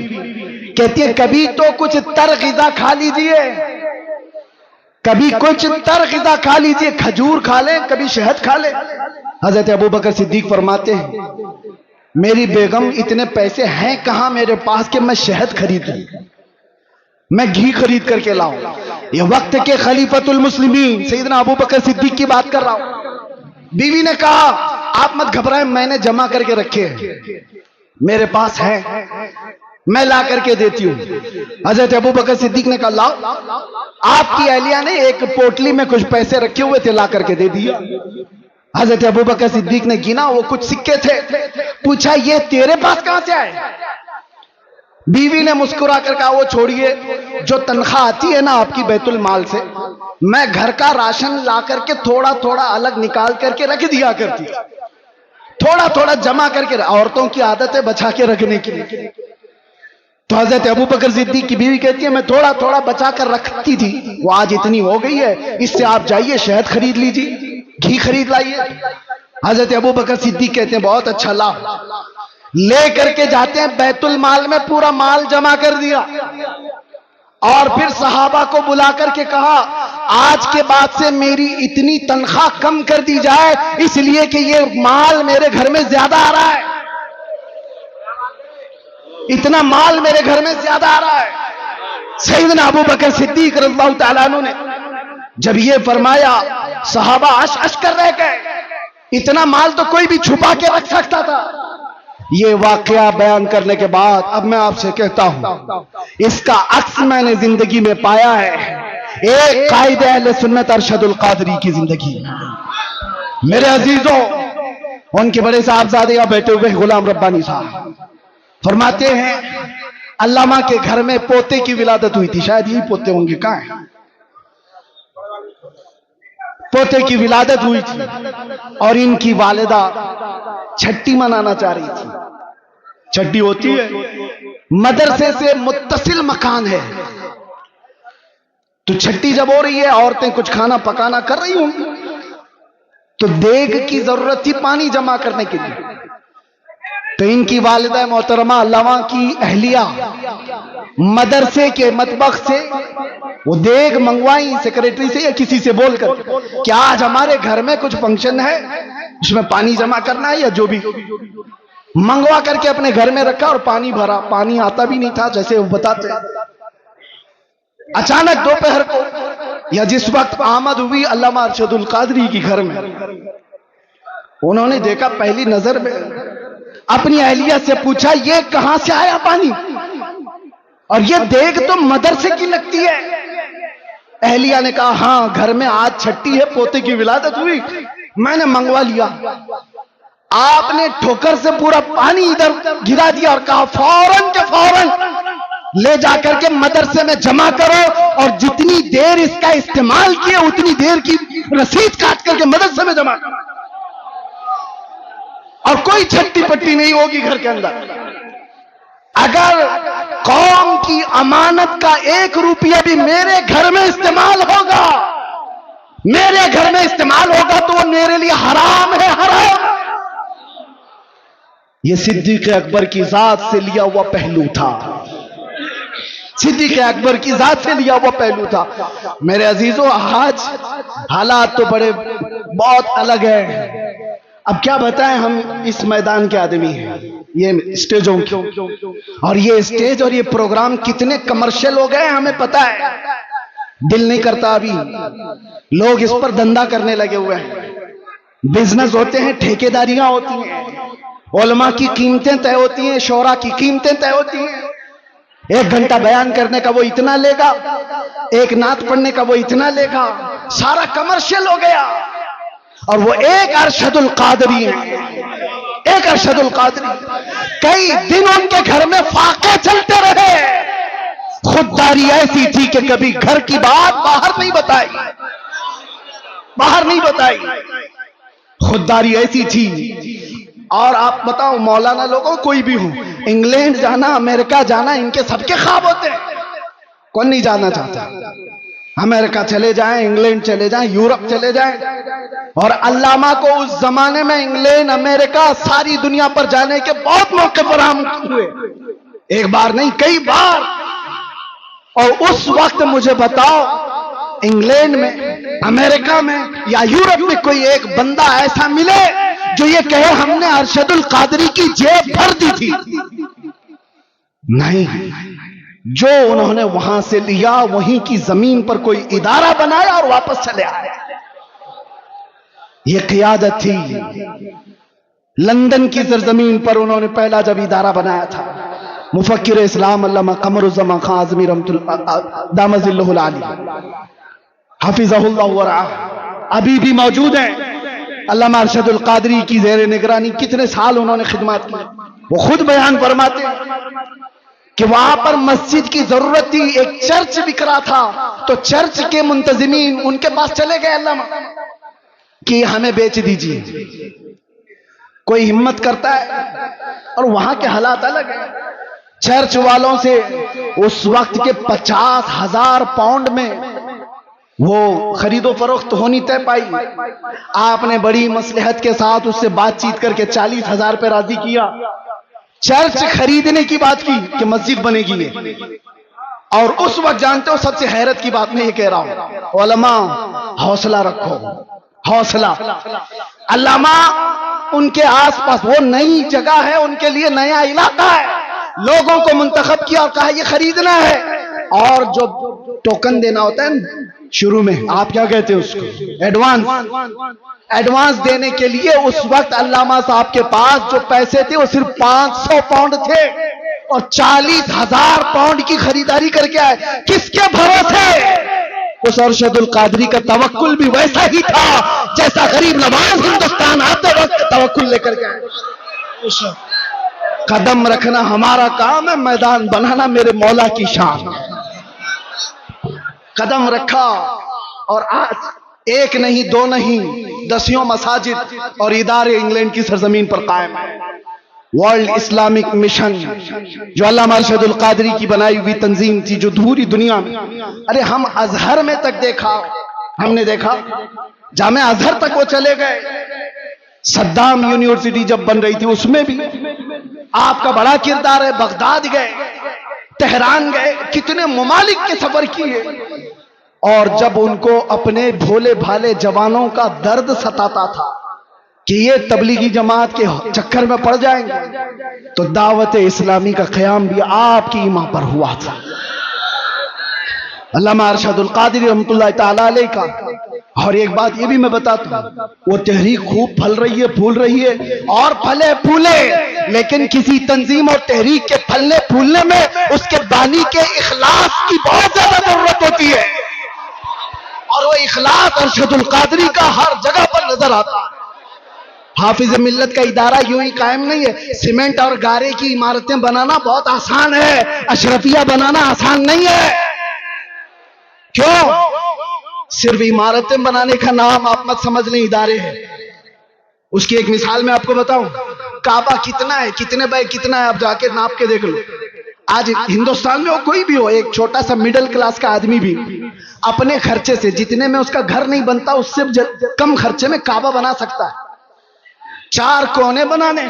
کہتی ہے کبھی تو کچھ تر غذا کھا لیجئے، کبھی کچھ تر غذا کھا لیجئے، کھجور کھا لیں، کبھی شہد کھا لیں۔ حضرت ابو بکر صدیق فرماتے ہیں میری بیگم اتنے پیسے ہیں کہاں میرے پاس کہ میں شہد خریدوں، میں گھی خرید کر کے لاؤں۔ یہ وقت کے خلیفۃ المسلمین سیدنا ابو بکر صدیق کی بات کر رہا ہوں۔ بیوی نے کہا آپ مت گھبرائیں، میں نے جمع کر کے رکھے ہیں، میرے پاس ہے، میں لا کر کے دیتی ہوں۔ حضرت ابو بکر صدیق نے کہا لاؤ۔ آپ کی اہلیہ نے ایک پوٹلی میں کچھ پیسے رکھے ہوئے تھے، لا کر کے دے دیا۔ حضرت ابو بکر صدیق نے گنا، وہ کچھ سکے تھے، پوچھا یہ تیرے پاس کہاں سے آئے؟ بیوی نے مسکرا کر کہا وہ چھوڑیے، جو تنخواہ آتی ہے نا آپ کی بیت المال سے، میں گھر کا راشن لا کر کے تھوڑا تھوڑا الگ نکال کر کے رکھ دیا کرتی، تھوڑا تھوڑا جمع کر کے، عورتوں کی عادت ہے بچا کے رکھنے کی۔ تو حضرت ابو بکر صدیق کی بیوی کہتی ہے میں تھوڑا تھوڑا بچا کر رکھتی تھی، وہ آج اتنی ہو گئی ہے، اس سے آپ جائیے شہد خرید لیجیے، گھی خرید لائیے۔ حضرت ابو بکر صدیق کہتے ہیں بہت اچھا، لا، لے کر کے جاتے ہیں بیت المال میں، پورا مال جمع کر دیا۔ اور پھر صحابہ کو بلا کر کے کہا آج کے بعد سے میری اتنی تنخواہ کم کر دی جائے اس لیے کہ یہ مال میرے گھر میں زیادہ آ رہا ہے، اتنا مال میرے گھر میں زیادہ آ رہا ہے۔ سیدنا ابو بکر صدیق رضی اللہ تعالیٰ عنہ نے جب یہ فرمایا صحابہ اش اش کر رہ گئے، اتنا مال تو کوئی بھی چھپا کے رکھ سکتا تھا۔ یہ واقعہ بیان کرنے کے بعد اب میں آپ سے کہتا ہوں اس کا عکس میں نے زندگی میں پایا ہے، ایک قائد اہل سنت ارشد القادری کی زندگی۔ میرے عزیزوں، ان کے بڑے صاحبزادے یہاں بیٹھے ہوئے غلام ربانی صاحب فرماتے ہیں علامہ کے گھر میں پوتے کی ولادت ہوئی تھی، شاید یہی پوتے ہوں گے، کہاں ہیں؟ پوتے کی ولادت ہوئی تھی اور ان کی والدہ چھٹی منانا چاہ رہی تھی۔ چھٹی ہوتی ہے، مدرسے سے متصل مکان ہے، تو چھٹی جب ہو رہی ہے عورتیں کچھ کھانا پکانا کر رہی ہوں، تو دیگ کی ضرورت تھی پانی جمع کرنے کے لیے، تو ان کی والدہ محترمہ علامہ کی اہلیہ مدرسے کے مطبخ سے وہ دیگ منگوائی سیکریٹری سے یا کسی سے بول کر کہ آج ہمارے گھر میں کچھ فنکشن ہے، اس میں پانی جمع کرنا ہے یا جو بھی، منگوا کر کے اپنے گھر میں رکھا اور پانی بھرا۔ پانی آتا بھی نہیں تھا جیسے وہ بتاتے۔ اچانک دوپہر کو یا جس وقت آمد ہوئی علامہ ارشد القادری کی گھر میں، انہوں نے دیکھا پہلی نظر میں، اپنی اہلیہ سے پوچھا یہ کہاں سے آیا پانی، اور یہ دیگ تو مدرسے کی لگتی ہے۔ اہلیہ نے کہا ہاں گھر میں آج چھٹی ہے، پوتے کی ولادت ہوئی، میں نے منگوا لیا۔ آپ نے ٹھوکر سے پورا پانی ادھر گرا دیا اور کہا فوراً کے فوراً لے جا کر کے مدرسے میں جمع کرو، اور جتنی دیر اس کا استعمال کیے اتنی دیر کی رسید کاٹ کر کے مدرسے میں جمع کرو، اور کوئی چھٹی پٹی نہیں ہوگی گھر کے اندر۔ اگر قوم کی امانت کا 1 روپیہ بھی میرے گھر میں استعمال ہوگا، میرے گھر میں استعمال ہوگا تو وہ میرے لیے حرام ہے، حرام۔ یہ صدیق اکبر کی ذات سے لیا ہوا پہلو تھا، صدیق اکبر کی ذات سے لیا ہوا پہلو تھا۔ میرے عزیزوں، آج حالات تو بہت الگ ہے۔ اب کیا بتائیں، ہم اس میدان کے آدمی ہیں، یہ اسٹیجوں کی، اور یہ اسٹیج اور یہ پروگرام کتنے کمرشل ہو گئے ہمیں پتا ہے۔ دل نہیں کرتا، ابھی لوگ اس پر دھندا کرنے لگے ہوئے ہیں، بزنس ہوتے ہیں، ٹھیکیداریاں ہوتی ہیں، علماء کی قیمتیں طے ہوتی ہیں، شورا کی قیمتیں طے ہوتی ہیں۔ 1 گھنٹہ بیان کرنے کا وہ اتنا لے گا، 1 نعت پڑھنے کا وہ اتنا لے گا، سارا کمرشل ہو گیا۔ اور وہ ایک ارشد القادری ہے، ایک ارشد القادری، کئی دن ان کے گھر میں فاقے چلتے رہے، خودداری ایسی تھی کہ کبھی گھر کی بات باہر نہیں بتائی، باہر نہیں بتائی، خودداری ایسی تھی۔ اور آپ بتاؤ مولانا لوگوں کوئی بھی ہو، انگلینڈ جانا، امریکہ جانا، ان کے سب کے خواب ہوتے ہیں، کون نہیں جانا چاہتا؟ امریکہ چلے جائیں، انگلینڈ چلے جائیں، یورپ چلے جائیں۔ اور علامہ کو اس زمانے میں انگلینڈ، امریکہ، ساری دنیا پر جانے کے بہت موقع فراہم ہوئے، 1 بار نہیں کئی بار۔ اور اس وقت مجھے بتاؤ انگلینڈ میں، امریکہ میں یا یورپ میں کوئی ایک بندہ ایسا ملے جو یہ کہے ہم نے ارشد القادری کی جیب بھر دی تھی؟ نہیں، جو انہوں نے وہاں سے لیا وہیں کی زمین پر کوئی ادارہ بنایا اور واپس چلے آئے۔ یہ قیادت تھی۔ لندن کی سرزمین پر انہوں نے پہلا جب ادارہ بنایا تھا، مفکر اسلام علامہ قمر الزمان خان اعظمی رحمۃ اللہ دام ظلہ العالی حفظہ اللہ ورعاہ ابھی بھی موجود ہیں۔ علامہ ارشد القادری کی زیر نگرانی کتنے سال انہوں نے خدمات کی۔ وہ خود بیان فرماتے ہیں کہ وہاں پر مسجد کی ضرورت تھی، ایک چرچ بک رہا تھا، تو چرچ کے منتظمین ان کے پاس چلے گئے علامہ کہ ہمیں بیچ دیجیے۔ کوئی ہمت کرتا ہے، اور وہاں کے حالات الگ ہیں۔ چرچ والوں سے اس وقت کے 50,000 پاؤنڈ میں وہ خرید و فروخت ہونی طے پائی۔ آپ نے بڑی مصلحت کے ساتھ اس سے بات چیت کر کے 40,000 پہ راضی کیا۔ چرچ خریدنے کی بات کی کہ مسجد بنے گی۔ اور اس وقت جانتے ہو سب سے حیرت کی بات میں یہ کہہ رہا ہوں، علماء حوصلہ رکھو، حوصلہ۔ علامہ ان کے آس پاس وہ نئی جگہ ہے، ان کے لیے نیا علاقہ ہے، لوگوں کو منتخب کیا اور کہا یہ خریدنا ہے، اور جو ٹوکن دینا ہوتا ہے شروع میں، آپ کیا کہتے ہیں اس کو، ایڈوانس دینے کے لیے اس وقت علامہ صاحب کے پاس جو پیسے تھے وہ صرف 500 پاؤنڈ تھے اور 40,000 پاؤنڈ کی خریداری کر کے آئے۔ کس کے بھروسے؟ اس ارشد القادری کا توکل بھی ویسا ہی تھا جیسا غریب نواز ہندوستان آتے وقت توکل لے کر کے آئے۔ قدم رکھنا ہمارا کام ہے، میدان بنانا میرے مولا کی شان۔ قدم رکھا، اور آج ایک نہیں دو نہیں دسیوں مساجد اور ادارے انگلینڈ کی سرزمین پر قائم ہیں۔ ورلڈ اسلامک مشن جو علامہ ارشد القادری کی بنائی ہوئی تنظیم تھی، جو پوری دنیا میں، ارے ہم ازہر میں تک دیکھا، ہم نے دیکھا جامعہ ازہر تک وہ چلے گئے، صدام یونیورسٹی جب بن رہی تھی اس میں بھی آپ کا بڑا کردار ہے، بغداد گئے، تہران گئے، کتنے ممالک کے سفر کیے، اور جب ان کو اپنے بھولے بھالے جوانوں کا درد ستاتا تھا کہ یہ تبلیغی جماعت کے چکر میں پڑ جائیں گے، تو دعوت اسلامی کا قیام بھی آپ کی ایمان پر ہوا تھا۔ علامہ ارشد القادری رحمۃ اللہ تعالی علیہ کا، اور ایک بات یہ بھی میں بتاتا ہوں، وہ تحریک خوب پھل رہی ہے، پھول رہی ہے، اور پھلے پھولے، لیکن کسی تنظیم اور تحریک کے پھلنے پھولنے میں اس کے بانی کے اخلاص کی بہت زیادہ ضرورت ہوتی ہے، اور وہ اخلاص ارشد القادری کا ہر جگہ پر نظر آتا ہے۔ حافظ ملت کا ادارہ یوں ہی قائم نہیں ہے، سیمنٹ اور گارے کی عمارتیں بنانا بہت آسان ہے، اشرفیہ بنانا آسان نہیں ہے۔ کیوں؟ صرف عمارتیں بنانے کا نام آپ مت سمجھ لیں ادارے ہیں۔ اس کی ایک مثال میں آپ کو بتاؤں، کعبہ کتنا ہے، کتنے بائی کتنا ہے، آپ جا کے ناپ کے دیکھ لو۔ آج ہندوستان میں وہ کوئی بھی ہو، ایک چھوٹا سا مڈل کلاس کا آدمی بھی اپنے خرچے سے، جتنے میں اس کا گھر نہیں بنتا اس سے کم خرچے میں کعبہ بنا سکتا ہے۔ 4 کونے بنانے،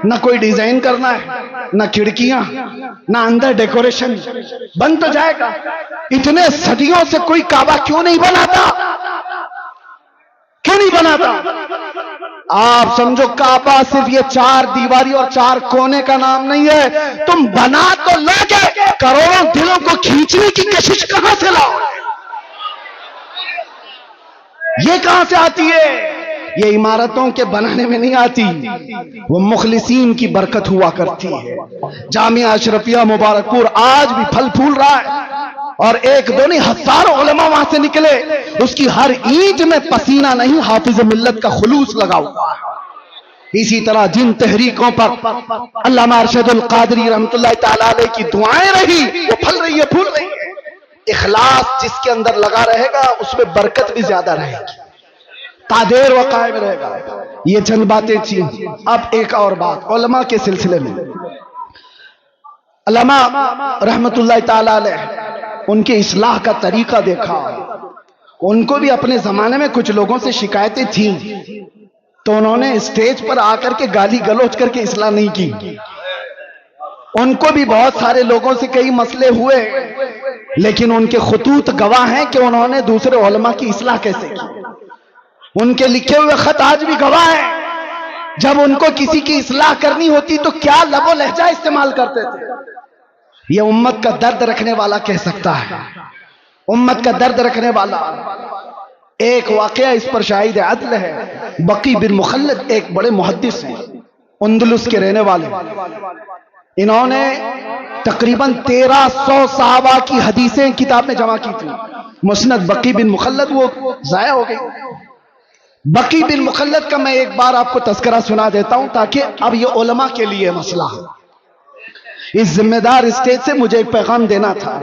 نہ کوئی ڈیزائن کرنا ہے، نہ کھڑکیاں، نہ اندر ڈیکوریشن، بن تو جائے گا۔ اتنے صدیوں سے کوئی کعبہ کیوں نہیں بناتا؟ کیوں نہیں بناتا؟ آپ سمجھو کعبہ صرف یہ 4 دیواری اور 4 کونے کا نام نہیں ہے، تم بنا تو لوگے، کروڑوں دلوں کو کھینچنے کی کشش کہاں سے لاؤ؟ یہ کہاں سے آتی ہے؟ یہ عمارتوں کے بنانے میں نہیں آتی، وہ مخلصین کی برکت ہوا کرتی ہے۔ جامعہ اشرفیہ مبارک پور آج بھی پھل پھول رہا ہے، اور ایک دو نہیں ہزاروں علماء وہاں سے نکلے، اس کی ہر اینٹ میں پسینہ نہیں، حافظ ملت کا خلوص لگا ہوا ہے۔ اسی طرح جن تحریکوں پر علامہ ارشد القادری رحمۃ اللہ تعالی علیہ کی دعائیں رہی، وہ پھل رہی ہے، پھول رہی ہے۔ اخلاص جس کے اندر لگا رہے گا اس میں برکت بھی زیادہ رہے گی، قادر و قائم رہے گا۔ یہ چند باتیں تھیں۔ اب ایک اور بات علماء کے سلسلے میں، علماء رحمت اللہ تعالی علیہ، ان کے اصلاح کا طریقہ دیکھا، ان کو بھی اپنے زمانے میں کچھ لوگوں سے شکایتیں تھیں، تو انہوں نے اسٹیج پر آ کر کے گالی گلوچ کر کے اصلاح نہیں کی۔ ان کو بھی بہت سارے لوگوں سے کئی مسئلے ہوئے، لیکن ان کے خطوط گواہ ہیں کہ انہوں نے دوسرے علماء کی اصلاح کیسے کی۔ ان کے لکھے ہوئے خط آج بھی گواہ ہیں، جب ان کو کسی کی اصلاح کرنی ہوتی تو کیا لب و لہجہ استعمال کرتے تھے۔ یہ امت کا درد رکھنے والا کہہ سکتا ہے، امت کا درد رکھنے والا۔ ایک واقعہ اس پر شاہد عدل ہے، بقی بن مخلد ایک بڑے محدث ہیں، اندلس کے رہنے والے، انہوں نے تقریباً 1300 صحابہ کی حدیثیں کتاب میں جمع کی تھی۔ مسند بقی بن مخلد وہ ضائع ہو گئی۔ بقی بن مخلد کا میں ایک بار آپ کو تذکرہ سنا دیتا ہوں تاکہ اب یہ علماء کے لیے مسئلہ ہے۔ اس ذمہ دار اسٹیج سے مجھے ایک پیغام دینا تھا۔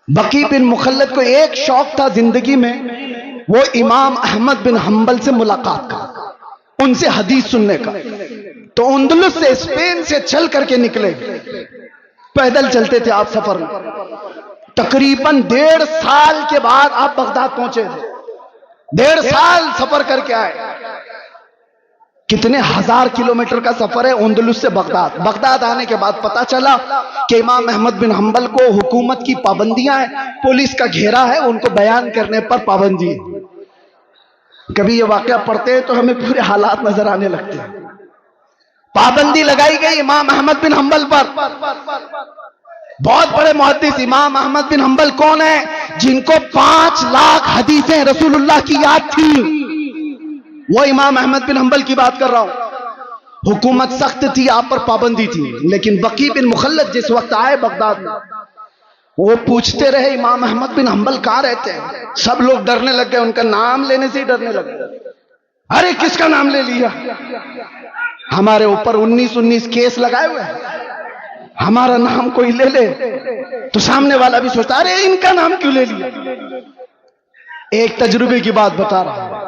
بقی بن مخلد کو ایک شوق تھا زندگی میں، وہ امام احمد بن حنبل سے ملاقات کا، ان سے حدیث سننے کا۔ تو اندلس سے، اسپین سے چل کر کے نکلے، پیدل چلتے تھے آپ سفر میں، تقریباً 1.5 سال کے بعد آپ بغداد پہنچے تھے، 1.5 سال سفر کر کے آئے۔ کتنے ہزار کلومیٹر کا سفر ہے اندلس سے بغداد. بغداد آنے کے بعد پتا چلا کہ امام احمد بن حنبل کو حکومت کی پابندیاں ہیں, پولیس کا گھیرا ہے, ان کو بیان کرنے پر پابندی ہے. کبھی یہ واقعہ پڑھتے ہیں تو ہمیں پورے حالات نظر آنے لگتے ہیں. پابندی لگائی گئی امام احمد بن حنبل پر. بہت بڑے محدث امام احمد بن حنبل کون ہیں؟ جن کو 5 لاکھ حدیثیں رسول اللہ کی یاد تھی. وہ امام احمد بن حنبل کی بات کر رہا ہوں. حکومت سخت تھی, آپ پر پابندی تھی, لیکن بقی بن مخلد جس وقت آئے بغداد میں, وہ پوچھتے رہے امام احمد بن حنبل کہاں رہتے ہیں. سب لوگ ڈرنے لگ گئے, ان کا نام لینے سے ہی ڈرنے لگ گئے. ارے کس کا نام لے لیا؟ ہمارے اوپر 19 کیس لگائے ہوئے ہیں, ہمارا نام کوئی لے لے تو سامنے والا بھی سوچتا ارے ان کا نام کیوں لے لیا. ایک تجربے کی بات بتا رہا ہوں.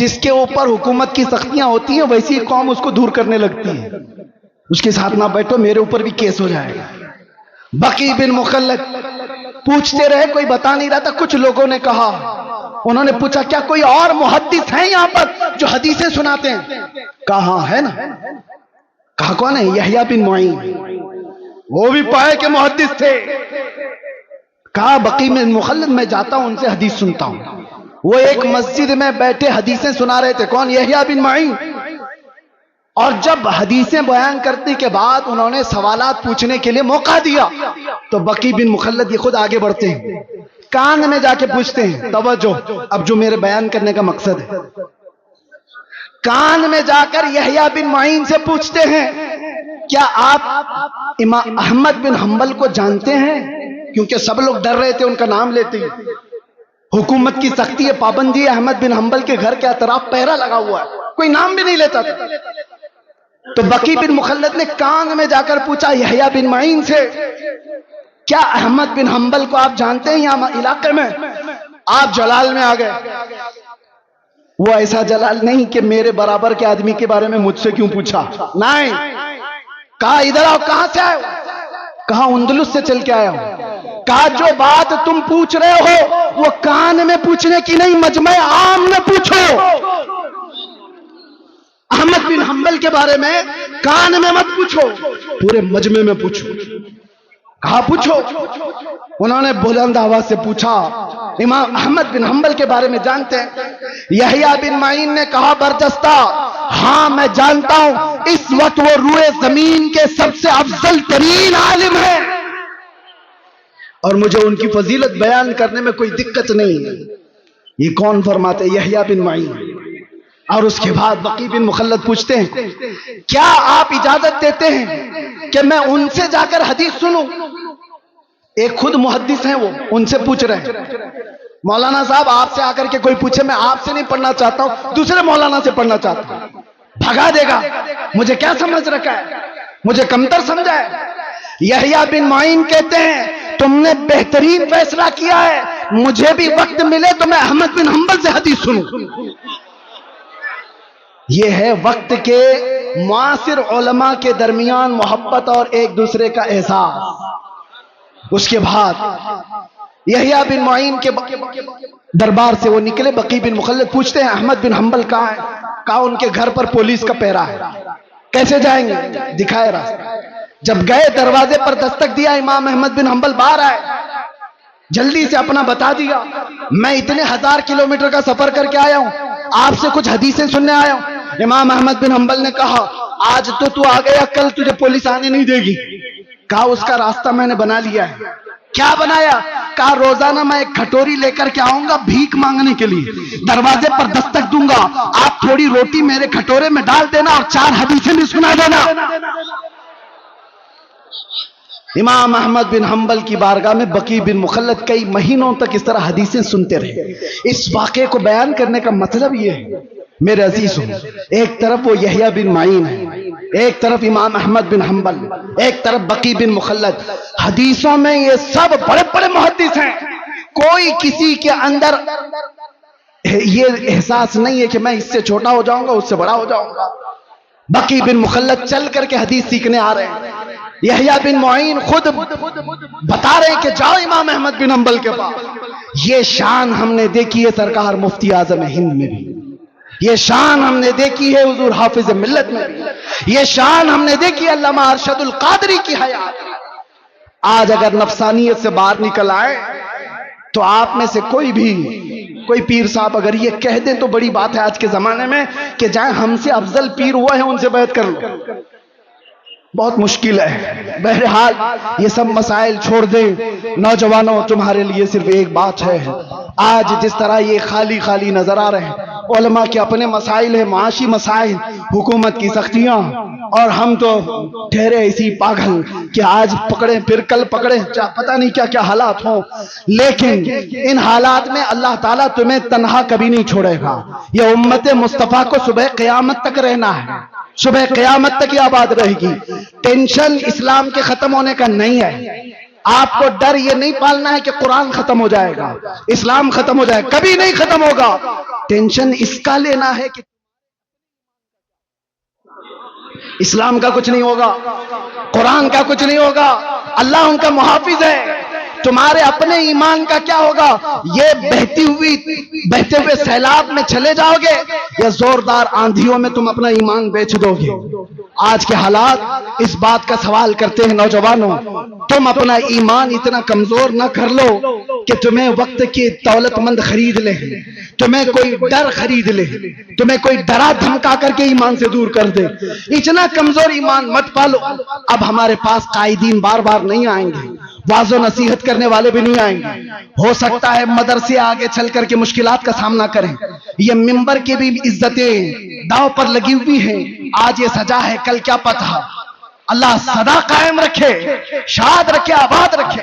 جس کے اوپر حکومت کی سختیاں ہوتی ہیں ویسی قوم اس کو دور کرنے لگتی ہے. اس کے ساتھ نہ بیٹھو, میرے اوپر بھی کیس ہو جائے گا. بقی بن مخلد پوچھتے رہے, کوئی بتا نہیں رہا تھا. کچھ لوگوں نے کہا, انہوں نے پوچھا کیا کوئی اور محدث ہیں یہاں پر جو حدیثیں سناتے ہیں؟ کہا ہاں ہے نا. کہا کون ہے؟ یحییٰ بن معین. وہ بھی پائے کہ محدث تھے. کہا بقی بن مخلد میں جاتا ہوں, ان سے حدیث سنتا ہوں. وہ ایک مسجد میں بیٹھے حدیثیں سنا رہے تھے. کون؟ یحییٰ بن معین. اور جب حدیثیں بیان کرنے کے بعد انہوں نے سوالات پوچھنے کے لیے موقع دیا تو بقی بن مخلد یہ خود آگے بڑھتے ہیں, کان میں جا کے پوچھتے ہیں. توجہ, اب جو میرے بیان کرنے کا مقصد ہے, کان میں جا کر یحییٰ بن معین سے پوچھتے ہیں کیا آپ امام احمد بن حنبل کو جانتے ہیں؟ کیونکہ سب لوگ ڈر رہے تھے ان کا نام لیتے ہی. حکومت کی سختی ہے, پابندی ہے. احمد بن حنبل کے گھر کے اطراف پہرا لگا ہوا ہے, کوئی نام بھی نہیں لیتا تھا. تو بقی بن مخلد نے کان میں جا کر پوچھا یحییٰ بن معین سے کیا احمد بن حنبل کو آپ جانتے ہیں یہاں علاقے میں؟ آپ جلال میں آ گئے. وہ ایسا جلال نہیں کہ میرے برابر کے آدمی کے بارے میں مجھ سے کیوں پوچھا, نہیں. کہا ادھر آؤ. کہاں سے آئے ہو؟ کہا اندلس سے چل کے آیا ہوں. کہا جو بات تم پوچھ رہے ہو وہ کان میں پوچھنے کی نہیں, مجمع عام میں پوچھو. احمد بن حنبل کے بارے میں کان میں مت پوچھو, پورے مجمع میں پوچھو. کہا پوچھو. انہوں نے بلند آواز سے پوچھا امام احمد بن حنبل کے بارے میں جانتے ہیں؟ یحییٰ بن معین نے کہا برجستہ ہاں میں جانتا ہوں, اس وقت وہ روئے زمین کے سب سے افضل ترین عالم ہے اور مجھے ان کی فضیلت بیان کرنے میں کوئی دقت نہیں ہے. یہ کون فرماتے؟ یحییٰ بن معین. اور اس کے بعد بقی بن مخلد پوچھتے ہیں کیا آپ اجازت دیتے ہیں کہ میں ان سے جا کر حدیث سنوں؟ ایک خود محدث ہیں, وہ ان سے پوچھ رہے ہیں مولانا صاحب آپ سے آ کر کے کوئی پوچھے میں آپ سے نہیں پڑھنا چاہتا ہوں, دوسرے مولانا سے پڑھنا چاہتا ہوں. بھگا دے گا, مجھے کیا سمجھ رکھا ہے, مجھے کمتر سمجھا ہے. یحییٰ بن معین کہتے ہیں تم نے بہترین فیصلہ کیا ہے, مجھے بھی وقت ملے تو میں احمد بن حنبل سے حدیث سنوں. یہ ہے وقت کے معاصر علماء کے درمیان محبت اور ایک دوسرے کا احساس. اس کے بعد یحییٰ بن معین کے دربار سے وہ نکلے. بقی بن مخلد پوچھتے ہیں احمد بن حنبل کہاں ہے؟ کہا ان کے گھر پر پولیس کا پہرا ہے. کیسے جائیں گے؟ دکھائے راستہ. جب گئے دروازے پر دستک دیا, امام احمد بن حنبل باہر آئے, جلدی سے اپنا بتا دیا میں اتنے 1000 کلومیٹر کا سفر کر کے آیا ہوں, آپ سے کچھ حدیثیں سننے آیا ہوں. امام احمد بن حنبل نے کہا آج تو آ گیا, کل تجھے پولیس آنے نہیں دے گی. کہا اس کا راستہ میں نے بنا لیا ہے. کیا بنایا؟ کہا روزانہ میں ایک کھٹوری لے کر کے آؤں گا بھیک مانگنے کے لیے, دروازے پر دستک دوں گا, آپ تھوڑی روٹی میرے کھٹورے میں ڈال دینا اور 4 حدیثیں بھی سنا دینا. امام احمد بن حنبل کی بارگاہ میں بقی بن مخلد کئی مہینوں تک اس طرح حدیثیں سنتے رہے. اس واقعے کو بیان کرنے کا مطلب یہ ہے میرے عزیزوں, ایک طرف وہ یحییٰ بن معین ہے, ایک طرف امام احمد بن حنبل, ایک طرف بقی بن مخلد. حدیثوں میں یہ سب بڑے بڑے محدث ہیں, کوئی کسی کے اندر یہ احساس نہیں ہے کہ میں اس سے چھوٹا ہو جاؤں گا اس سے بڑا ہو جاؤں گا. بقی بن مخلد چل کر کے حدیث سیکھنے آ رہے ہیں. یحییٰ بن معین خود بتا رہے ہیں کہ جاؤ امام احمد بن حنبل کے پاس. یہ شان ہم نے دیکھی ہے سرکار مفتی اعظم ہند میں بھی, یہ شان ہم نے دیکھی ہے حضور حافظ ملت میں بھی، یہ شان ہم نے دیکھی علامہ ارشد القادری کی حیات میں۔ آج اگر نفسانیت سے باہر نکل آئے تو آپ میں سے کوئی پیر صاحب اگر یہ کہہ دیں تو بڑی بات ہے آج کے زمانے میں کہ جائیں ہم سے افضل پیر ہوا ہے ان سے بیعت کر لو، بہت مشکل ہے۔ بہرحال یہ سب مسائل چھوڑ دیں نوجوانوں، تمہارے لیے صرف ایک بات ہے، آج جس طرح یہ خالی خالی نظر آ رہے ہیں، علماء کے اپنے مسائل ہیں، معاشی مسائل، حکومت کی سختیاں، اور ہم تو ٹھہرے اسی پاگل کہ آج پکڑے پھر کل پکڑے، پتہ نہیں کیا کیا حالات ہوں، لیکن ان حالات میں اللہ تعالیٰ تمہیں تنہا کبھی نہیں چھوڑے گا۔ یہ امت مصطفیٰ کو صبح قیامت تک رہنا ہے، صبح قیامت تک یہ آباد رہے گی۔ ٹینشن اسلام کے ختم ہونے کا نہیں ہے، آپ کو ڈر یہ نہیں پالنا ہے کہ قرآن ختم ہو جائے گا، اسلام ختم ہو جائے گا، کبھی نہیں ختم ہوگا۔ ٹینشن اس کا لینا ہے کہ اسلام کا کچھ نہیں ہوگا، قرآن کا کچھ نہیں ہوگا، اللہ ان کا محافظ ہے۔ تمہارے اپنے ایمان کا کیا ہوگا؟ یہ بہتے ہوئے سیلاب میں چلے جاؤ گے یا زوردار آندھیوں میں تم اپنا ایمان بیچ دو گے؟ آج کے حالات اس بات کا سوال کرتے ہیں نوجوانوں، تم اپنا ایمان اتنا کمزور نہ کر لو کہ تمہیں وقت کی دولت مند خرید لے، تمہیں کوئی ڈر خرید لے، تمہیں کوئی ڈرا دھمکا کر کے ایمان سے دور کر دے۔ اتنا کمزور ایمان مت پالو۔ اب ہمارے پاس قائدین بار بار نہیں آئیں گے، واضح و نصیحت کرنے والے بھی نہیں آئیں گے، ہو سکتا ہے مدرسے آگے چل کر کے مشکلات کا سامنا کریں۔ یہ ممبر کی بھی عزتیں داؤ پر لگی ہوئی ہیں، آج یہ سجا ہے کل کیا پتہ، اللہ سدا قائم رکھے، شاد رکھے، آباد رکھے،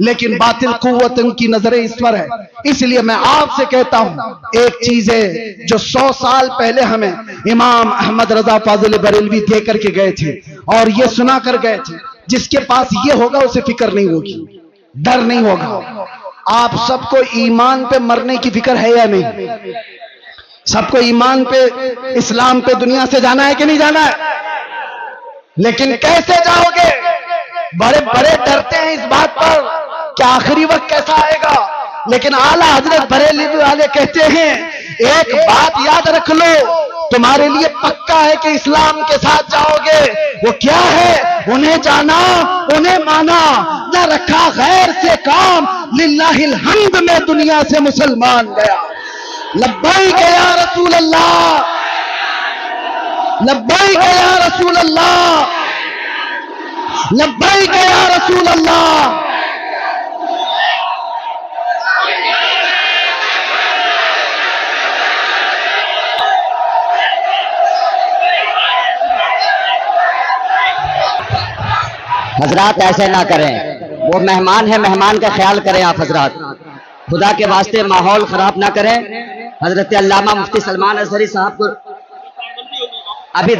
لیکن باطل قوت ان کی نظریں اس پر ہے۔ اس لیے میں آپ سے کہتا ہوں ایک چیز ہے جو 100 سال پہلے ہمیں امام احمد رضا فاضل بریلوی دے کر کے گئے تھے اور یہ سنا کر گئے تھے، جس کے پاس یہ ہوگا اسے فکر نہیں ہوگی، ڈر نہیں ہوگا۔ آپ سب کو ایمان پہ مرنے کی فکر ہے یا نہیں؟ سب کو ایمان پہ، اسلام پہ دنیا سے جانا ہے کہ نہیں جانا ہے؟ لیکن کیسے جاؤ گے؟ بڑے بڑے ڈرتے ہیں اس بات پر کہ آخری وقت کیسا آئے گا، لیکن اعلیٰ حضرت بریلوی والے کہتے ہیں ایک بات یاد رکھ لو، تمہارے لیے پکا ہے کہ اسلام کے ساتھ جاؤ گے۔ وہ کیا ہے؟ انہیں جانا، انہیں مانا، نہ رکھا غیر سے کام، للہ الحمد میں دنیا سے مسلمان گیا۔ لبیک یا رسول اللہ، لبیک یا رسول اللہ، لبیک یا رسول اللہ۔ حضرات ایسے نہ کریں، وہ مہمان ہے، مہمان کا خیال کریں آپ حضرات، خدا کے واسطے ماحول خراب نہ کریں۔ حضرت علامہ مفتی سلمان اظہری صاحب کو ابھی